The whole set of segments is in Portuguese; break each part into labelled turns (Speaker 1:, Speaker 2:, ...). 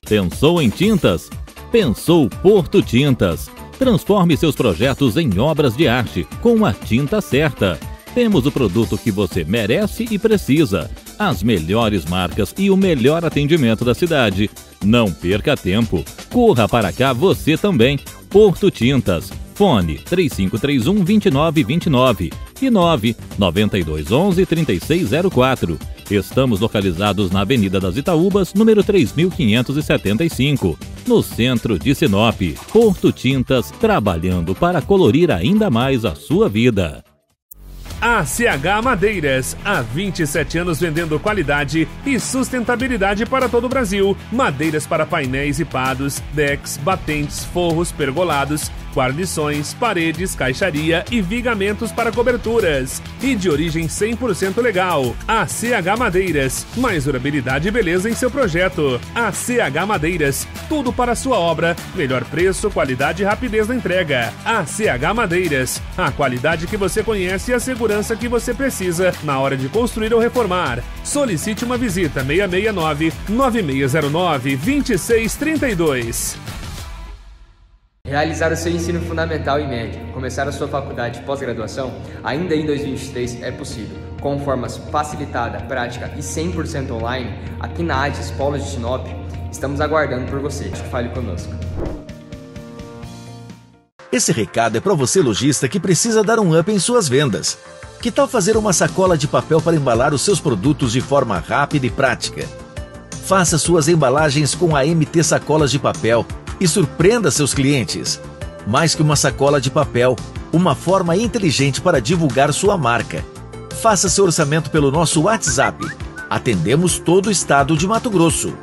Speaker 1: Pensou em tintas? Pensou Porto Tintas. Transforme seus projetos em obras de arte com a tinta certa. Temos o produto que você merece e precisa. As melhores marcas e o melhor atendimento da cidade. Não perca tempo. Corra para cá você também. Porto Tintas. Fone 3531-2929 e 99211-3604. Estamos localizados na Avenida das Itaúbas, número 3575, no centro de Sinop. Porto Tintas, trabalhando para colorir ainda mais a sua vida.
Speaker 2: ACH Madeiras, há 27 anos vendendo qualidade e sustentabilidade para todo o Brasil. Madeiras para painéis e pados, decks, batentes, forros, pergolados, guarnições, paredes, caixaria e vigamentos para coberturas. E de origem 100% legal. ACH Madeiras, mais durabilidade e beleza em seu projeto. ACH Madeiras, tudo para a sua obra. Melhor preço, qualidade e rapidez na entrega. ACH Madeiras, a qualidade que você conhece e a segurança que você precisa na hora de construir ou reformar. Solicite uma visita 669-9609-2632.
Speaker 3: Realizar o seu ensino fundamental e médio, começar a sua faculdade de pós-graduação ainda em 2023 é possível. Com forma facilitada, prática e 100% online, aqui na ADES Polo de Sinop, estamos aguardando por você. Fale conosco.
Speaker 4: Esse recado é para você lojista que precisa dar um up em suas vendas. Que tal fazer uma sacola de papel para embalar os seus produtos de forma rápida e prática? Faça suas embalagens com a MT Sacolas de Papel e surpreenda seus clientes. Mais que uma sacola de papel, uma forma inteligente para divulgar sua marca. Faça seu orçamento pelo nosso WhatsApp. Atendemos todo o estado de Mato Grosso.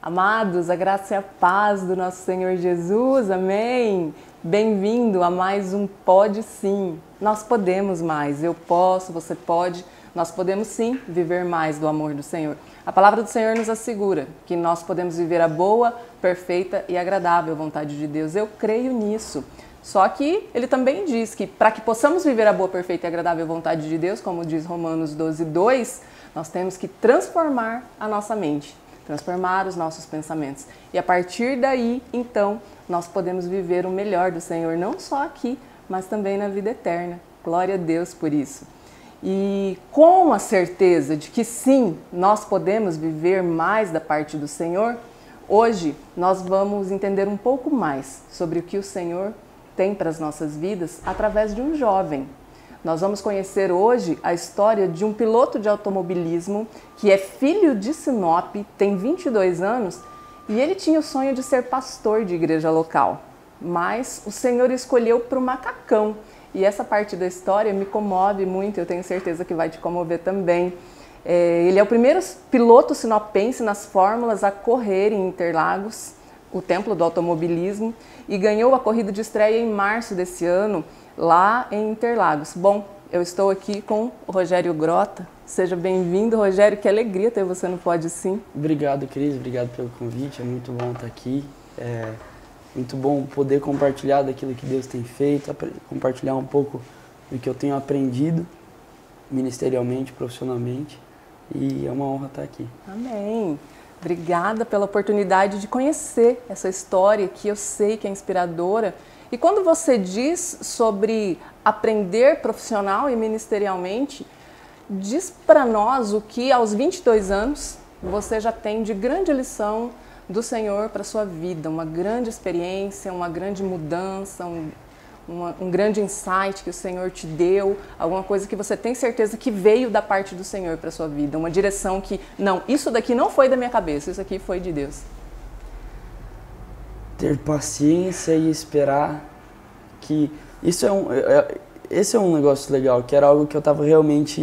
Speaker 5: Amados, a graça e a paz do nosso Senhor Jesus, amém? Bem-vindo a mais um Pode Sim. Nós podemos mais, eu posso, você pode, nós podemos sim viver mais do amor do Senhor. A palavra do Senhor nos assegura que nós podemos viver a boa, perfeita e agradável vontade de Deus. Eu creio nisso. Só que ele também diz que para que possamos viver a boa, perfeita e agradável vontade de Deus, como diz Romanos 12:2, nós temos que transformar a nossa mente. Transformar os nossos pensamentos. E a partir daí, então, nós podemos viver o melhor do Senhor, não só aqui, mas também na vida eterna. Glória a Deus por isso. E com a certeza de que sim, nós podemos viver mais da parte do Senhor, hoje nós vamos entender um pouco mais sobre o que o Senhor tem para as nossas vidas através de um jovem. Nós vamos conhecer hoje a história de um piloto de automobilismo que é filho de Sinop, tem 22 anos e ele tinha o sonho de ser pastor de igreja local. Mas o Senhor escolheu para o macacão e essa parte da história me comove muito, eu tenho certeza que vai te comover também. Ele é o primeiro piloto sinopense nas fórmulas a correr em Interlagos, o templo do automobilismo, e ganhou a corrida de estreia em março desse ano, lá em Interlagos. Bom, eu estou aqui com o Rogério Grota. Seja bem-vindo, Rogério. Que alegria ter você no Pode Sim.
Speaker 6: Obrigado, Cris. Obrigado pelo convite. É muito bom estar aqui. É muito bom poder compartilhar daquilo que Deus tem feito, compartilhar um pouco do que eu tenho aprendido ministerialmente, profissionalmente. E é uma honra estar aqui. Amém.
Speaker 5: Obrigada pela oportunidade de conhecer essa história que eu sei que é inspiradora. E quando você diz sobre aprender profissional e ministerialmente, diz para nós o que aos 22 anos você já tem de grande lição do Senhor para a sua vida, uma grande experiência, uma grande mudança, um grande insight que o Senhor te deu, alguma coisa que você tem certeza que veio da parte do Senhor para a sua vida, uma direção que, não, isso daqui não foi da minha cabeça, isso aqui foi de Deus.
Speaker 6: Ter paciência e esperar que... Esse é um negócio legal, que era algo que eu estava realmente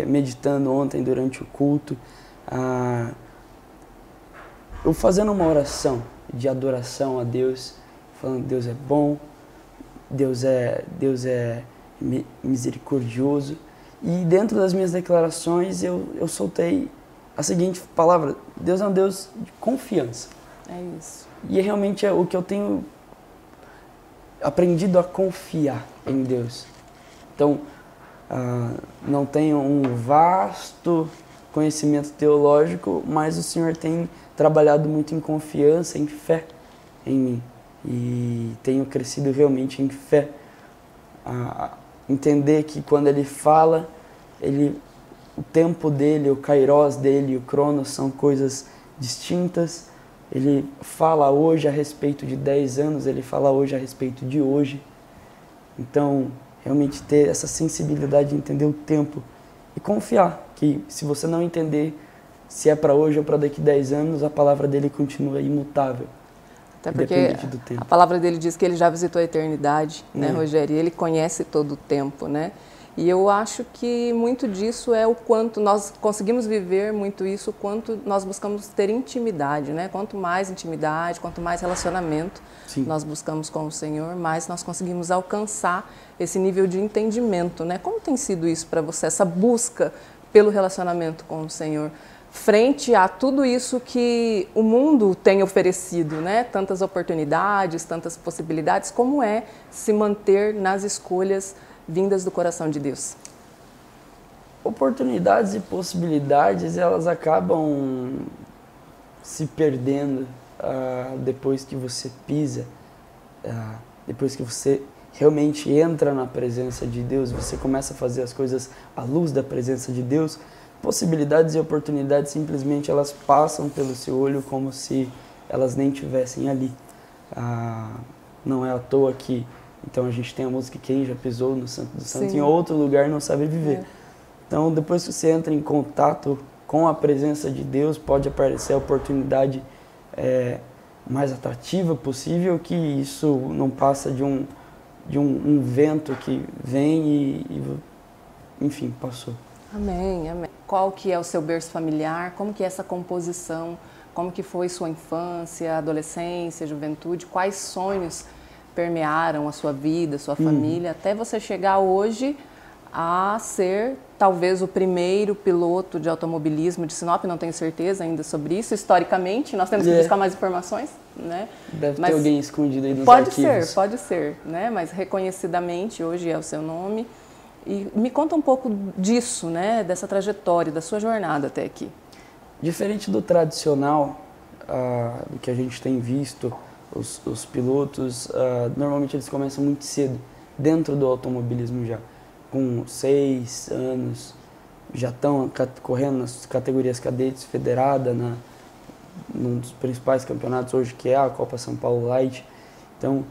Speaker 6: meditando ontem durante o culto. Eu fazendo uma oração de adoração a Deus, falando que Deus é bom, Deus é misericordioso. E dentro das minhas declarações eu soltei a seguinte palavra: Deus é um Deus de confiança.
Speaker 5: É isso.
Speaker 6: E realmente é o que eu tenho aprendido a confiar em Deus. Então, não tenho um vasto conhecimento teológico, mas o Senhor tem trabalhado muito em confiança, em fé em mim. E tenho crescido realmente em fé. Entender que quando Ele fala, o tempo dele, o kairos dele, o cronos são coisas distintas. Ele fala hoje a respeito de 10 anos, ele fala hoje a respeito de hoje. Então, realmente ter essa sensibilidade de entender o tempo e confiar que se você não entender se é para hoje ou para daqui 10 anos, a palavra dele continua imutável.
Speaker 5: Até porque a palavra dele diz que ele já visitou a eternidade, né, Rogério? E ele conhece todo o tempo, né? E eu acho que muito disso é o quanto nós conseguimos viver muito isso, quanto nós buscamos ter intimidade, né? Quanto mais intimidade, quanto mais relacionamento nós buscamos com o Senhor, mais nós conseguimos alcançar esse nível de entendimento, né? Como tem sido isso para você, essa busca pelo relacionamento com o Senhor, frente a tudo isso que o mundo tem oferecido, né? Tantas oportunidades, tantas possibilidades, como é se manter nas escolhas vindas do coração de Deus?
Speaker 6: Oportunidades e possibilidades, elas acabam se perdendo depois que você pisa, depois que você realmente entra na presença de Deus, você começa a fazer as coisas à luz da presença de Deus. Possibilidades e oportunidades simplesmente elas passam pelo seu olho como se elas nem tivessem ali. Não é à toa que então a gente tem a música Quem Já Pisou no Santo do Santo, em outro lugar não sabe viver. Então depois que você entra em contato com a presença de Deus, pode aparecer a oportunidade mais atrativa possível, que isso não passa de um vento que vem e enfim, passou.
Speaker 5: Amém, amém. Qual que é o seu berço familiar? Como que é essa composição? Como que foi sua infância, adolescência, juventude? Quais sonhos permearam a sua vida, a sua família, até você chegar hoje a ser talvez o primeiro piloto de automobilismo de Sinop? Não tenho certeza ainda sobre isso, historicamente, nós temos que buscar mais informações, né?
Speaker 6: Deve ter alguém escondido aí nos
Speaker 5: arquivos. Pode ser, né? Mas reconhecidamente hoje é o seu nome. E me conta um pouco disso, né? Dessa trajetória, da sua jornada até aqui.
Speaker 6: Diferente do tradicional, do que a gente tem visto, os pilotos, normalmente eles começam muito cedo, dentro do automobilismo já. Com 6 anos, já estão correndo nas categorias cadetes, federada, num dos principais campeonatos hoje, que é a Copa São Paulo Light. Então,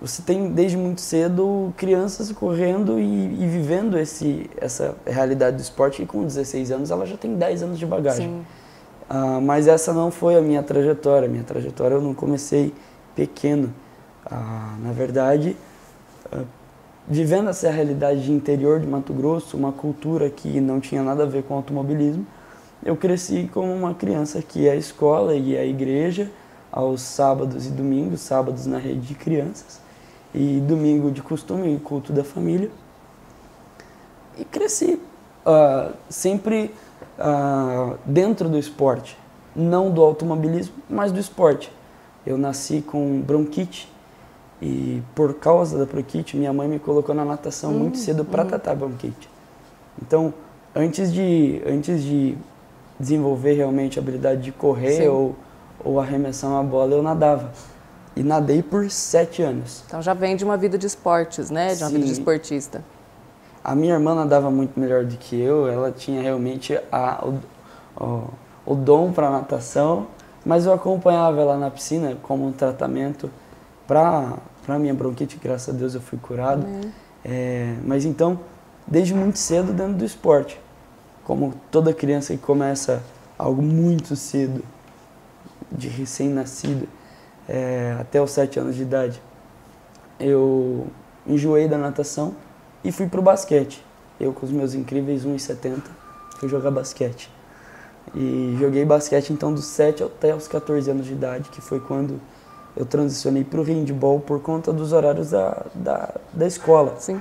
Speaker 6: você tem desde muito cedo crianças correndo e vivendo essa realidade do esporte, e com 16 anos ela já tem 10 anos de bagagem. Mas essa não foi a minha trajetória. Minha trajetória eu não comecei pequeno. Na verdade, vivendo essa realidade de interior de Mato Grosso, uma cultura que não tinha nada a ver com automobilismo, eu cresci como uma criança que ia à escola e à igreja aos sábados e domingos, sábados na rede de crianças e domingo de costume, culto da família. E cresci sempre dentro do esporte, não do automobilismo, mas do esporte. Eu nasci com bronquite e por causa da bronquite minha mãe me colocou na natação muito cedo para tratar bronquite. Então, antes de desenvolver realmente a habilidade de correr ou arremessar uma bola, eu nadava. E nadei por 7 anos.
Speaker 5: Então já vem de uma vida de esportes, né? De uma vida de esportista.
Speaker 6: A minha irmã nadava muito melhor do que eu, ela tinha realmente o dom para natação, mas eu acompanhava ela na piscina como um tratamento para minha bronquite, graças a Deus eu fui curado. Mas então, desde muito cedo dentro do esporte, como toda criança que começa algo muito cedo, de recém-nascido, até os 7 anos de idade, eu enjoei da natação e fui pro basquete. Eu com os meus incríveis 1,70 fui jogar basquete. E joguei basquete então dos 7 até os 14 anos de idade, que foi quando eu transicionei pro handball por conta dos horários da escola.
Speaker 5: Sim.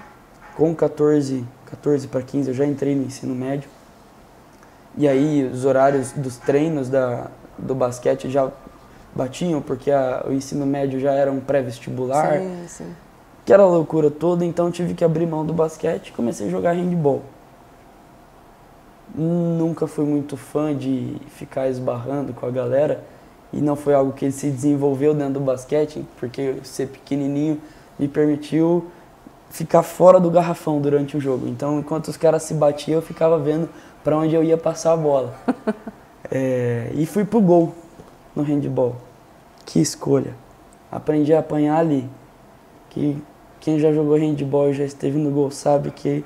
Speaker 6: Com 14 para 15 eu já entrei no ensino médio. E aí os horários dos treinos do basquete já batiam, porque o ensino médio já era um pré-vestibular.
Speaker 5: Sim, sim.
Speaker 6: Que era a loucura toda, então tive que abrir mão do basquete e comecei a jogar handball. Nunca fui muito fã de ficar esbarrando com a galera e não foi algo que se desenvolveu dentro do basquete, porque ser pequenininho me permitiu ficar fora do garrafão durante o jogo. Então, enquanto os caras se batiam, eu ficava vendo para onde eu ia passar a bola. E fui pro gol no handball. Que escolha. Aprendi a apanhar ali. Que quem já jogou handball e já esteve no gol sabe que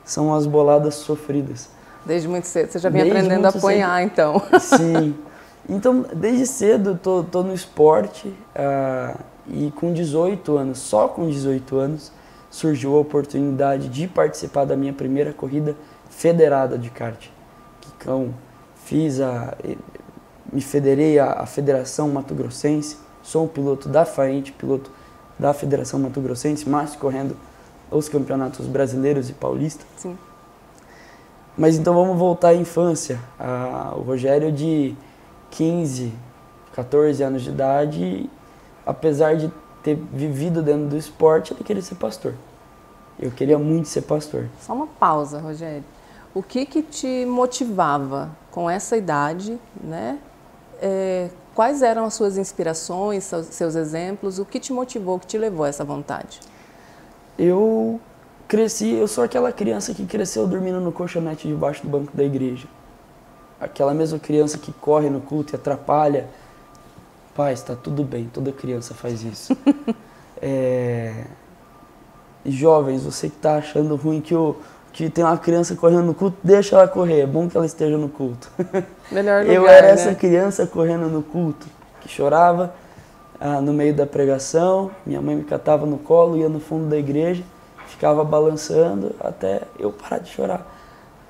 Speaker 6: são as boladas sofridas.
Speaker 5: Desde muito cedo, você já vinha aprendendo a apanhar, cedo. Então.
Speaker 6: Sim. Então, desde cedo, tô no esporte e com 18 anos, só com 18 anos, surgiu a oportunidade de participar da minha primeira corrida federada de kart. Então, me federei à Federação Mato Grossense, sou um piloto da FAENT, piloto da Federação Mato Grossense, mas correndo os campeonatos brasileiros e paulistas.
Speaker 5: Sim.
Speaker 6: Mas então vamos voltar à infância. O Rogério de 15, 14 anos de idade, apesar de ter vivido dentro do esporte, ele queria ser pastor. Eu queria muito ser pastor.
Speaker 5: Só uma pausa, Rogério. O que te motivava com essa idade, né? Quais eram as suas inspirações, seus exemplos? O que te motivou, o que te levou a essa vontade?
Speaker 6: Eu sou aquela criança que cresceu dormindo no colchonete debaixo do banco da igreja. Aquela mesma criança que corre no culto e atrapalha. Pai, está tudo bem, toda criança faz isso. Jovens, você que está achando ruim que tem uma criança correndo no culto, deixa ela correr, é bom que ela esteja no culto.
Speaker 5: Melhor lugar,
Speaker 6: eu era essa criança correndo no culto, que chorava no meio da pregação, minha mãe me catava no colo, ia no fundo da igreja, ficava balançando até eu parar de chorar.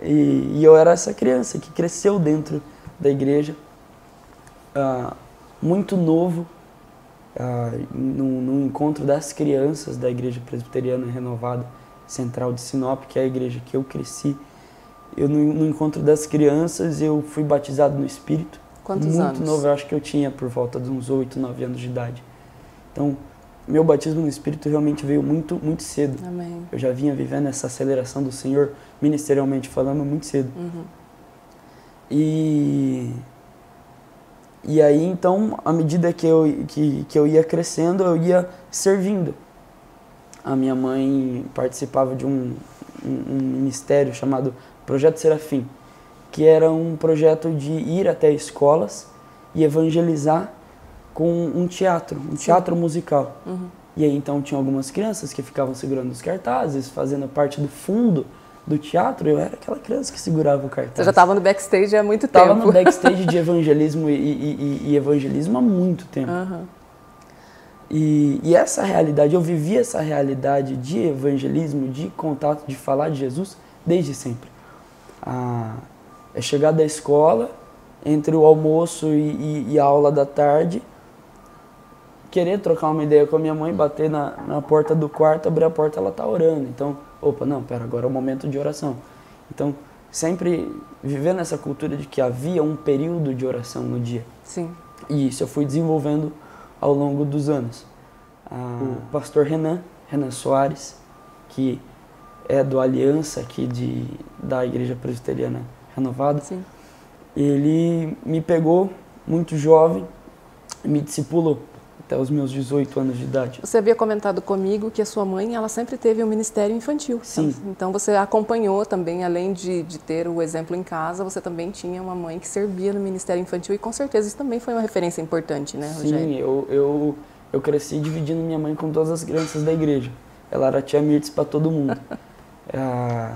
Speaker 6: E eu era essa criança que cresceu dentro da igreja, muito novo, no encontro das crianças da Igreja Presbiteriana Renovada Central de Sinop, que é a igreja que eu cresci. No encontro das crianças, eu fui batizado no Espírito.
Speaker 5: Quantos anos?
Speaker 6: Muito novo, eu acho que eu tinha por volta de uns 8, 9 anos de idade. Então, meu batismo no Espírito realmente veio muito, muito cedo.
Speaker 5: Amém.
Speaker 6: Eu já vinha vivendo essa aceleração do Senhor, ministerialmente falando, muito cedo.
Speaker 5: Uhum.
Speaker 6: E aí, então, à medida que eu ia crescendo, eu ia servindo. A minha mãe participava de um ministério chamado Projeto Serafim, que era um projeto de ir até escolas e evangelizar com um teatro musical.
Speaker 5: Uhum.
Speaker 6: E aí, então, tinha algumas crianças que ficavam segurando os cartazes, fazendo parte do fundo do teatro. Eu era aquela criança que segurava o cartaz.
Speaker 5: Você já estava no backstage há muito tempo.
Speaker 6: Estava no backstage de evangelismo e evangelismo há muito tempo.
Speaker 5: Uhum.
Speaker 6: E essa realidade, eu vivi essa realidade de evangelismo, de contato, de falar de Jesus, desde sempre. É chegar da escola, entre o almoço e a aula da tarde, querer trocar uma ideia com a minha mãe, bater na porta do quarto, abrir a porta, ela tá orando. Então, agora é o momento de oração. Então, sempre vivendo essa cultura de que havia um período de oração no dia.
Speaker 5: Sim.
Speaker 6: E isso eu fui desenvolvendo ao longo dos anos. O pastor Renan Soares, que é do Aliança aqui da Igreja Presbiteriana Renovada,
Speaker 5: sim,
Speaker 6: ele me pegou muito jovem e me discipulou até os meus 18 anos de idade.
Speaker 5: Você havia comentado comigo que a sua mãe, ela sempre teve um ministério infantil.
Speaker 6: Sim.
Speaker 5: Então você acompanhou também, além de ter o exemplo em casa, você também tinha uma mãe que servia no ministério infantil e com certeza isso também foi uma referência importante, né, Rogério?
Speaker 6: Sim, eu cresci dividindo minha mãe com todas as crianças da igreja. Ela era a tia Mirtz para todo mundo. A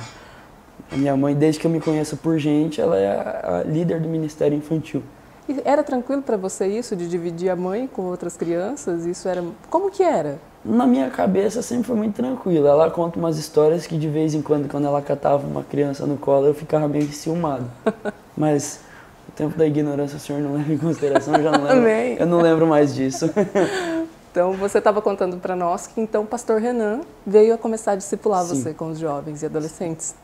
Speaker 6: minha mãe, desde que eu me conheço por gente, ela é a líder do ministério infantil.
Speaker 5: E era tranquilo para você isso, de dividir a mãe com outras crianças? Isso era... Como que era?
Speaker 6: Na minha cabeça sempre foi muito tranquilo. Ela conta umas histórias que de vez em quando ela catava uma criança no colo, eu ficava meio enciumado. Mas o tempo da ignorância o senhor não leva em consideração, eu já não lembro. Eu não lembro mais disso.
Speaker 5: Então você estava contando para nós que então o pastor Renan veio a começar a discipular você com os jovens e adolescentes.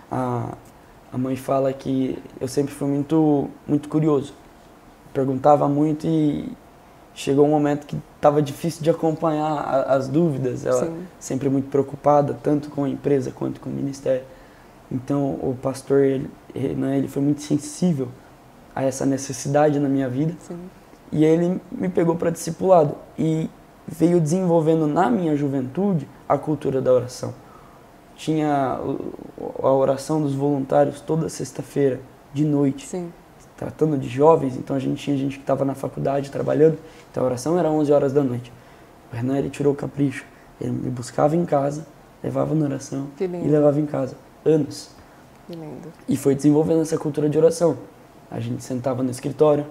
Speaker 6: A A mãe fala que eu sempre fui muito curioso. Perguntava muito e chegou um momento que estava difícil de acompanhar as dúvidas. Ela sempre muito preocupada, tanto com a empresa quanto com o ministério. Então, o pastor, ele foi muito sensível a essa necessidade na minha vida. Sim. E ele me pegou para discipulado e veio desenvolvendo na minha juventude a cultura da oração. Tinha a oração dos voluntários toda sexta-feira, de noite. Sim. Tratando de jovens, então tinha gente que estava na faculdade trabalhando, então a oração era 11 horas da noite. O Renan, ele tirou o capricho, ele me buscava em casa, levava na oração e levava em casa, anos.
Speaker 5: Que lindo.
Speaker 6: E foi desenvolvendo essa cultura de oração. A gente sentava no escritório,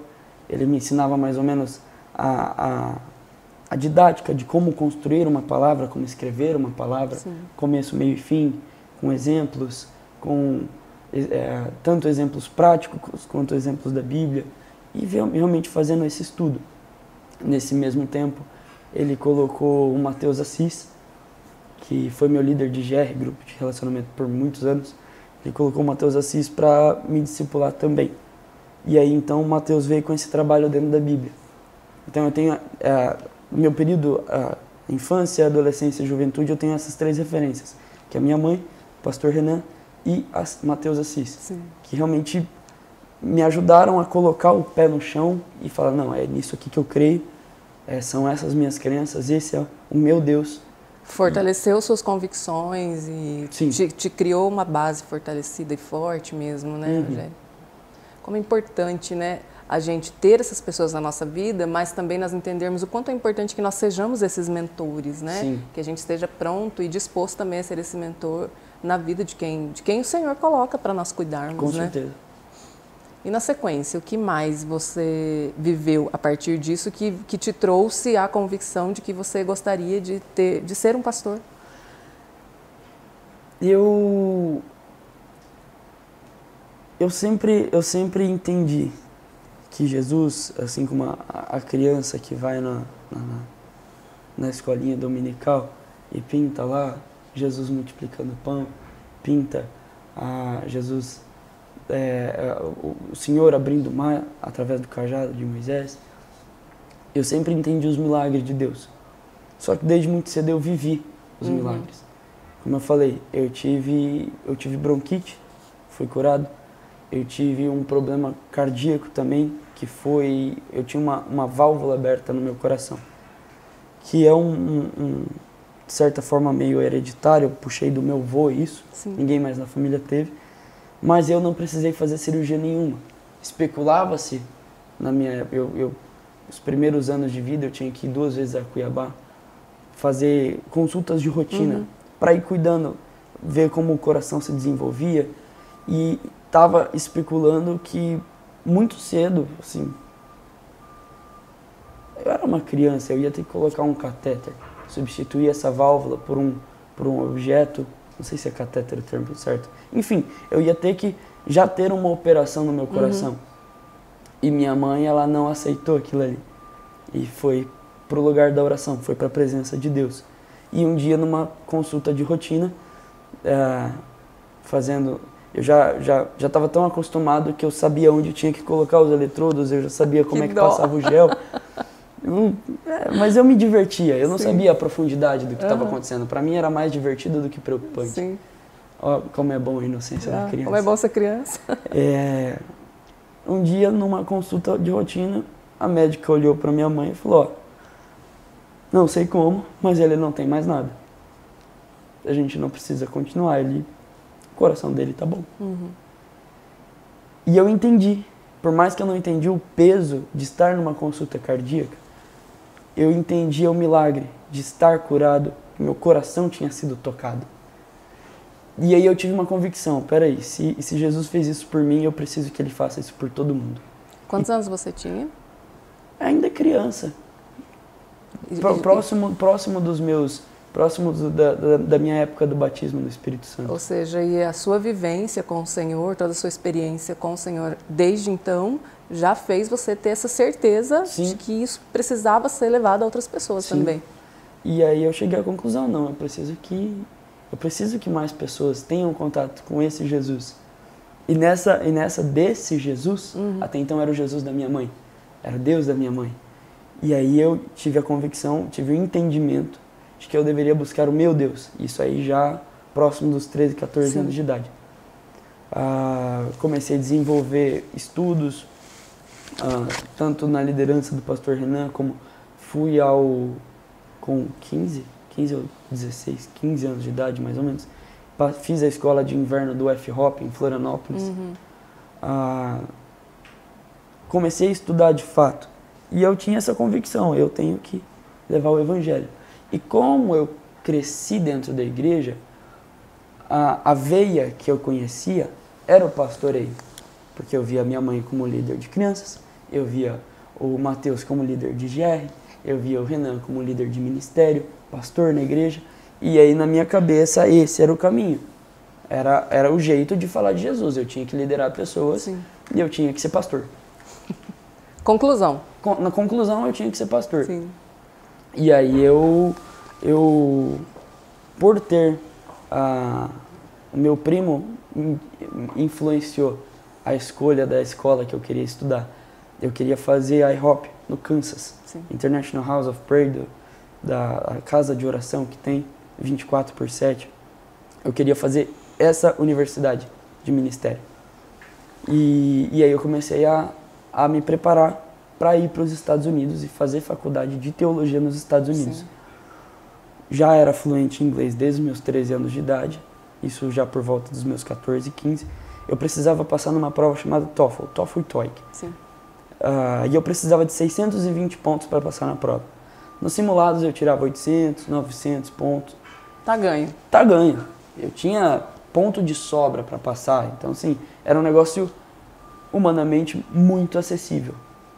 Speaker 6: ele me ensinava mais ou menos a didática de como construir uma palavra, como escrever uma palavra, começo, meio e fim, com exemplos, com tanto exemplos práticos quanto exemplos da Bíblia, e realmente fazendo esse estudo. Nesse mesmo tempo, ele colocou o Matheus Assis, que foi meu líder de GR, grupo de relacionamento, por muitos anos. Ele colocou o Matheus Assis para me discipular também. E aí, então, o Matheus veio com esse trabalho dentro da Bíblia. Então, eu tenho, no meu período, infância, adolescência e juventude, eu tenho essas 3 referências, que é a minha mãe, o pastor Renan e Matheus Assis, que realmente me ajudaram a colocar o pé no chão e falar, não, é nisso aqui que eu creio, são essas minhas crenças, esse é o meu Deus.
Speaker 5: Fortaleceu suas convicções e te criou uma base fortalecida e forte mesmo, né, Rogério? Como é importante, né, a gente ter essas pessoas na nossa vida, mas também nós entendermos o quanto é importante que nós sejamos esses mentores, né? Sim. Que a gente esteja pronto e disposto também a ser esse mentor na vida de quem o Senhor coloca para nós cuidarmos,
Speaker 6: Com certeza.
Speaker 5: E na sequência, o que mais você viveu a partir disso que te trouxe a convicção de que você gostaria de ser um pastor?
Speaker 6: Eu sempre entendi que Jesus, assim como a criança que vai na escolinha dominical e pinta lá Jesus multiplicando pão, pinta Jesus, o Senhor abrindo o mar através do cajado de Moisés, eu sempre entendi os milagres de Deus. Só que desde muito cedo eu vivi os milagres. Como eu falei, eu tive bronquite, fui curado. Eu tive um problema cardíaco também, eu tinha uma válvula aberta no meu coração, que é de certa forma meio hereditário, eu puxei do meu avô isso, ninguém mais na família teve, mas eu não precisei fazer cirurgia nenhuma. Especulava-se, na minha época, os primeiros anos de vida eu tinha que ir 2 vezes a Cuiabá, fazer consultas de rotina, para ir cuidando, ver como o coração se desenvolvia, e estava especulando que muito cedo, assim, eu era uma criança, eu ia ter que colocar um catéter, substituir essa válvula por um objeto, não sei se é catéter o termo certo, enfim, eu ia ter que já ter uma operação no meu coração. E minha mãe, ela não aceitou aquilo ali, e foi pro lugar da oração, foi para a presença de Deus. E um dia, numa consulta de rotina, eu já estava tão acostumado que eu sabia onde tinha que colocar os eletrodos, eu já sabia como que passava o gel. Mas eu me divertia, eu não sabia a profundidade do que estava acontecendo. Para mim era mais divertido do que preocupante. Sim. Ó, como é bom a inocência da criança.
Speaker 5: Como é bom ser criança.
Speaker 6: Um dia, numa consulta de rotina, a médica olhou para minha mãe e falou, não sei como, mas ele não tem mais nada. A gente não precisa continuar, o coração dele tá bom. E eu entendi, por mais que eu não entendi o peso de estar numa consulta cardíaca, eu entendi o milagre de estar curado, que meu coração tinha sido tocado. E aí eu tive uma convicção, peraí, se Jesus fez isso por mim, eu preciso que ele faça isso por todo mundo.
Speaker 5: Quantos anos você tinha?
Speaker 6: Ainda criança. Próximo dos meus... Próximo da minha época do batismo do Espírito Santo.
Speaker 5: Ou seja, e a sua vivência com o Senhor, toda a sua experiência com o Senhor, desde então, já fez você ter essa certeza de que isso precisava ser levado a outras pessoas também.
Speaker 6: E aí eu cheguei à conclusão, eu preciso que mais pessoas tenham contato com esse Jesus. E nessa desse Jesus, até então era o Jesus da minha mãe, era Deus da minha mãe. E aí eu tive a convicção, tive o entendimento de que eu deveria buscar o meu Deus. Isso aí já próximo dos 13, 14 anos de idade. Comecei a desenvolver estudos, tanto na liderança do pastor Renan, como fui com 15 ou 16, 15 anos de idade mais ou menos, fiz a escola de inverno do F-Hop em Florianópolis. Comecei a estudar de fato. E eu tinha essa convicção, eu tenho que levar o evangelho. E como eu cresci dentro da igreja, a veia que eu conhecia era o pastoreio. Porque eu via a minha mãe como líder de crianças, eu via o Mateus como líder de GR, eu via o Renan como líder de ministério, pastor na igreja. E aí na minha cabeça esse era o caminho. Era o jeito de falar de Jesus. Eu tinha que liderar pessoas e eu tinha que ser pastor.
Speaker 5: Conclusão.
Speaker 6: Na conclusão eu tinha que ser pastor.
Speaker 5: Sim.
Speaker 6: E aí eu por ter o meu primo influenciou a escolha da escola que eu queria estudar. Eu queria fazer IHOP no Kansas, International House of Prayer, da casa de oração que tem 24/7. Eu queria fazer essa universidade de ministério. E aí eu comecei a me preparar para ir para os Estados Unidos e fazer faculdade de teologia nos Estados Unidos. Sim. Já era fluente em inglês desde os meus 13 anos de idade, isso já por volta dos meus 14, 15. Eu precisava passar numa prova chamada TOEFL e TOEIC. Sim. E eu precisava de 620 pontos para passar na prova. Nos simulados eu tirava 800, 900 pontos.
Speaker 5: Tá ganho.
Speaker 6: Tá ganho. Eu tinha ponto de sobra para passar, então assim, era um negócio humanamente muito acessível.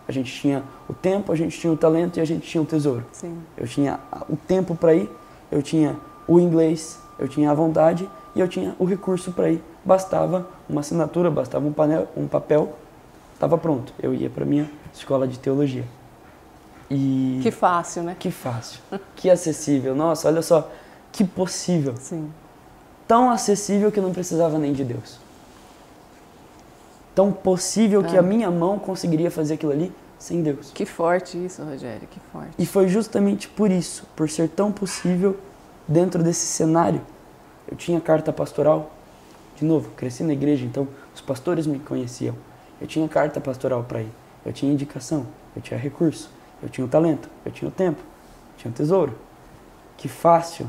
Speaker 6: A gente tinha o tempo, a gente tinha o talento e a gente tinha o tesouro. Sim. Eu tinha o tempo para ir, eu tinha o inglês, eu tinha a vontade e eu tinha o recurso para ir. Bastava uma assinatura, bastava um papel, estava pronto. Eu ia para minha escola de teologia. E
Speaker 5: que fácil, né?
Speaker 6: Que fácil, que acessível. Nossa, olha só, que possível.
Speaker 5: Sim.
Speaker 6: Tão acessível que eu não precisava nem de Deus. Tão possível que a minha mão conseguiria fazer aquilo ali sem Deus.
Speaker 5: Que forte isso, Rogério, que forte.
Speaker 6: E foi justamente por isso, por ser tão possível dentro desse cenário. Eu tinha carta pastoral, de novo, cresci na igreja, então os pastores me conheciam. Eu tinha carta pastoral para ir, eu tinha indicação, eu tinha recurso, eu tinha o talento, eu tinha o tempo, eu tinha o tesouro. Que fácil.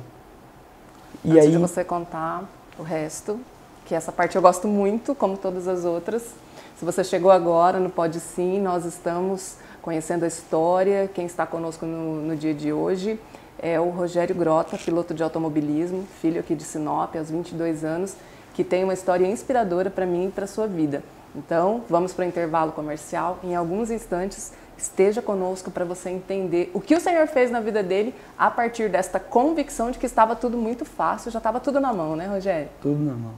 Speaker 6: E
Speaker 5: antes
Speaker 6: aí
Speaker 5: de você contar o resto, que essa parte eu gosto muito, como todas as outras. Se você chegou agora no Pode Sim, nós estamos conhecendo a história. Quem está conosco no dia de hoje é o Rogério Grota, piloto de automobilismo, filho aqui de Sinop, aos 22 anos, que tem uma história inspiradora para mim e para a sua vida. Então, vamos para o intervalo comercial. Em alguns instantes, esteja conosco para você entender o que o Senhor fez na vida dele a partir desta convicção de que estava tudo muito fácil, já estava tudo na mão, né, Rogério?
Speaker 6: Tudo na mão.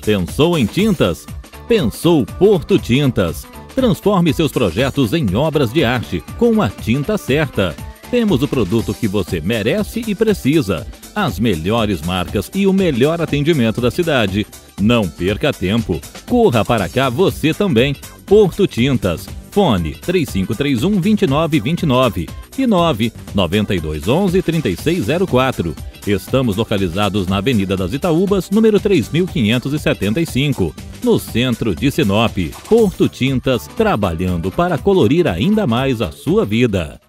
Speaker 1: Pensou em tintas? Pensou Porto Tintas. Transforme seus projetos em obras de arte com a tinta certa. Temos o produto que você merece e precisa. As melhores marcas e o melhor atendimento da cidade. Não perca tempo. Corra para cá você também. Porto Tintas. Fone 3531-2929 e 99211-3604. Estamos localizados na Avenida das Itaúbas, número 3575, no centro de Sinop. Porto Tintas, trabalhando para colorir ainda mais a sua vida.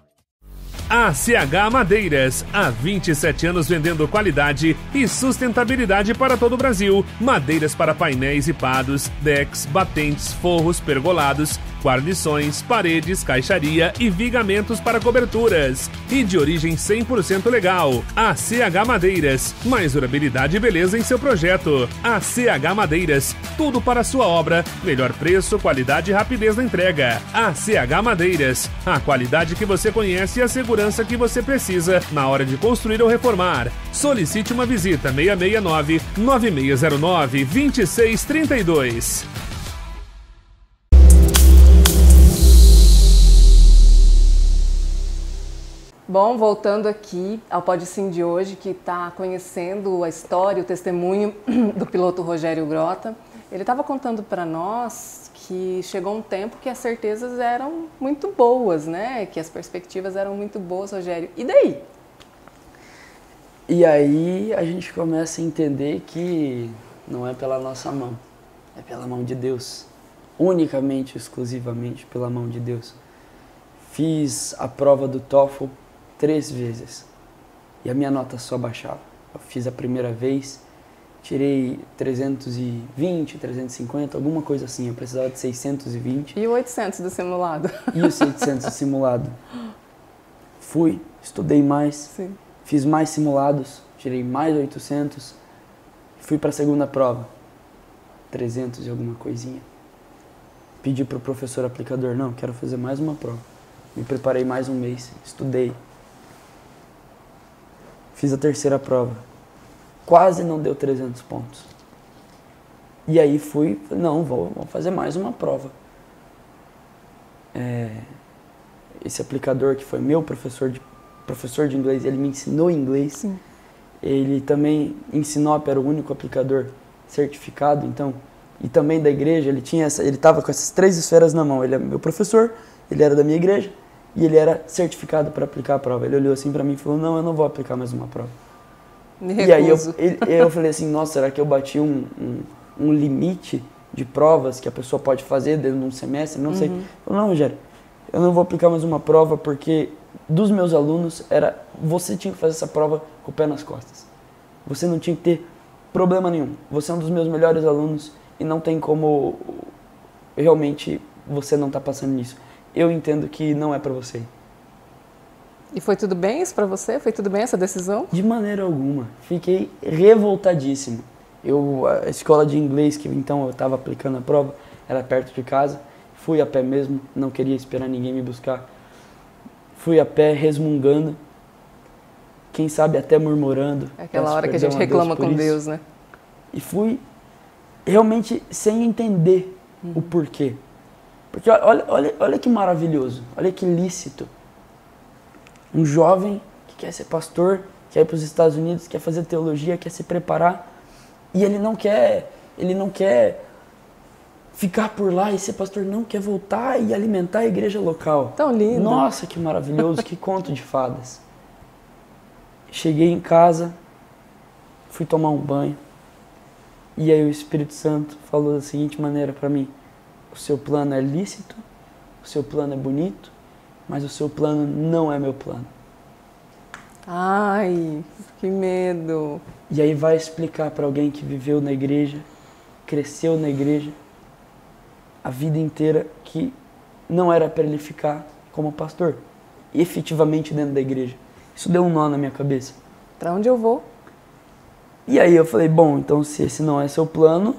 Speaker 2: ACH Madeiras, há 27 anos vendendo qualidade e sustentabilidade para todo o Brasil. Madeiras para painéis e pados, decks, batentes, forros, pergolados, guarnições, paredes, caixaria e vigamentos para coberturas. E de origem 100% legal. ACH Madeiras, mais durabilidade e beleza em seu projeto. ACH Madeiras, tudo para a sua obra. Melhor preço, qualidade e rapidez na entrega. ACH Madeiras, a qualidade que você conhece e a segurança que você precisa na hora de construir ou reformar. Solicite uma visita 669-9609-2632.
Speaker 5: Bom, voltando aqui ao Pode Sim de hoje, que está conhecendo a história, o testemunho do piloto Rogério Grota, ele estava contando para nós que chegou um tempo que as certezas eram muito boas, né? Que as perspectivas eram muito boas, Rogério. E daí?
Speaker 6: E aí a gente começa a entender que não é pela nossa mão, é pela mão de Deus. Unicamente, exclusivamente pela mão de Deus. Fiz a prova do TOEFL 3 vezes e a minha nota só baixava. Eu fiz a primeira vez, tirei 320, 350, alguma coisa assim. Eu precisava de 620.
Speaker 5: E o 800 do simulado?
Speaker 6: E o 700 do simulado. Fui, estudei mais,
Speaker 5: Sim.
Speaker 6: Fiz mais simulados, tirei mais 800. Fui para a segunda prova, 300 e alguma coisinha. Pedi para o professor aplicador, não, quero fazer mais uma prova. Me preparei mais um mês, estudei. Fiz a terceira prova. Quase não deu 300 pontos. E aí fui, não, vou fazer mais uma prova. Esse aplicador que foi meu professor de inglês, ele me ensinou inglês.
Speaker 5: Sim.
Speaker 6: Ele também, em Sinop, era o único aplicador certificado, então, e também da igreja, ele estava com essas 3 esferas na mão. Ele é meu professor, ele era da minha igreja, e ele era certificado para aplicar a prova. Ele olhou assim para mim e falou, não, eu não vou aplicar mais uma prova.
Speaker 5: Me
Speaker 6: recuso. E aí eu falei assim, nossa, será que eu bati um limite de provas que a pessoa pode fazer dentro de um semestre? Não sei. Eu falei, não, Rogério, eu não vou aplicar mais uma prova porque dos meus alunos você tinha que fazer essa prova com o pé nas costas. Você não tinha que ter problema nenhum. Você é um dos meus melhores alunos e não tem como realmente você não tá passando nisso. Eu entendo que não é para você.
Speaker 5: E foi tudo bem isso para você? Foi tudo bem essa decisão?
Speaker 6: De maneira alguma. Fiquei revoltadíssimo. A escola de inglês que então eu estava aplicando a prova era perto de casa. Fui a pé mesmo, não queria esperar ninguém me buscar. Fui a pé resmungando, quem sabe até murmurando.
Speaker 5: É aquela hora que a gente reclama com Deus, né?
Speaker 6: E fui realmente sem entender o porquê. Porque olha que maravilhoso, olha que lícito. Um jovem que quer ser pastor, quer ir para os Estados Unidos, quer fazer teologia, quer se preparar, e ele não quer ficar por lá e ser pastor, não, quer voltar e alimentar a igreja local.
Speaker 5: Tão lindo.
Speaker 6: Nossa, que maravilhoso, que conto de fadas. Cheguei em casa, fui tomar um banho, e aí o Espírito Santo falou da seguinte maneira para mim, o seu plano é lícito, o seu plano é bonito, mas o seu plano não é meu plano.
Speaker 5: Ai, que medo.
Speaker 6: E aí vai explicar para alguém que viveu na igreja, cresceu na igreja, a vida inteira, que não era para ele ficar como pastor, efetivamente dentro da igreja. Isso deu um nó na minha cabeça.
Speaker 5: Para onde eu vou?
Speaker 6: E aí eu falei, bom, então se esse não é seu plano,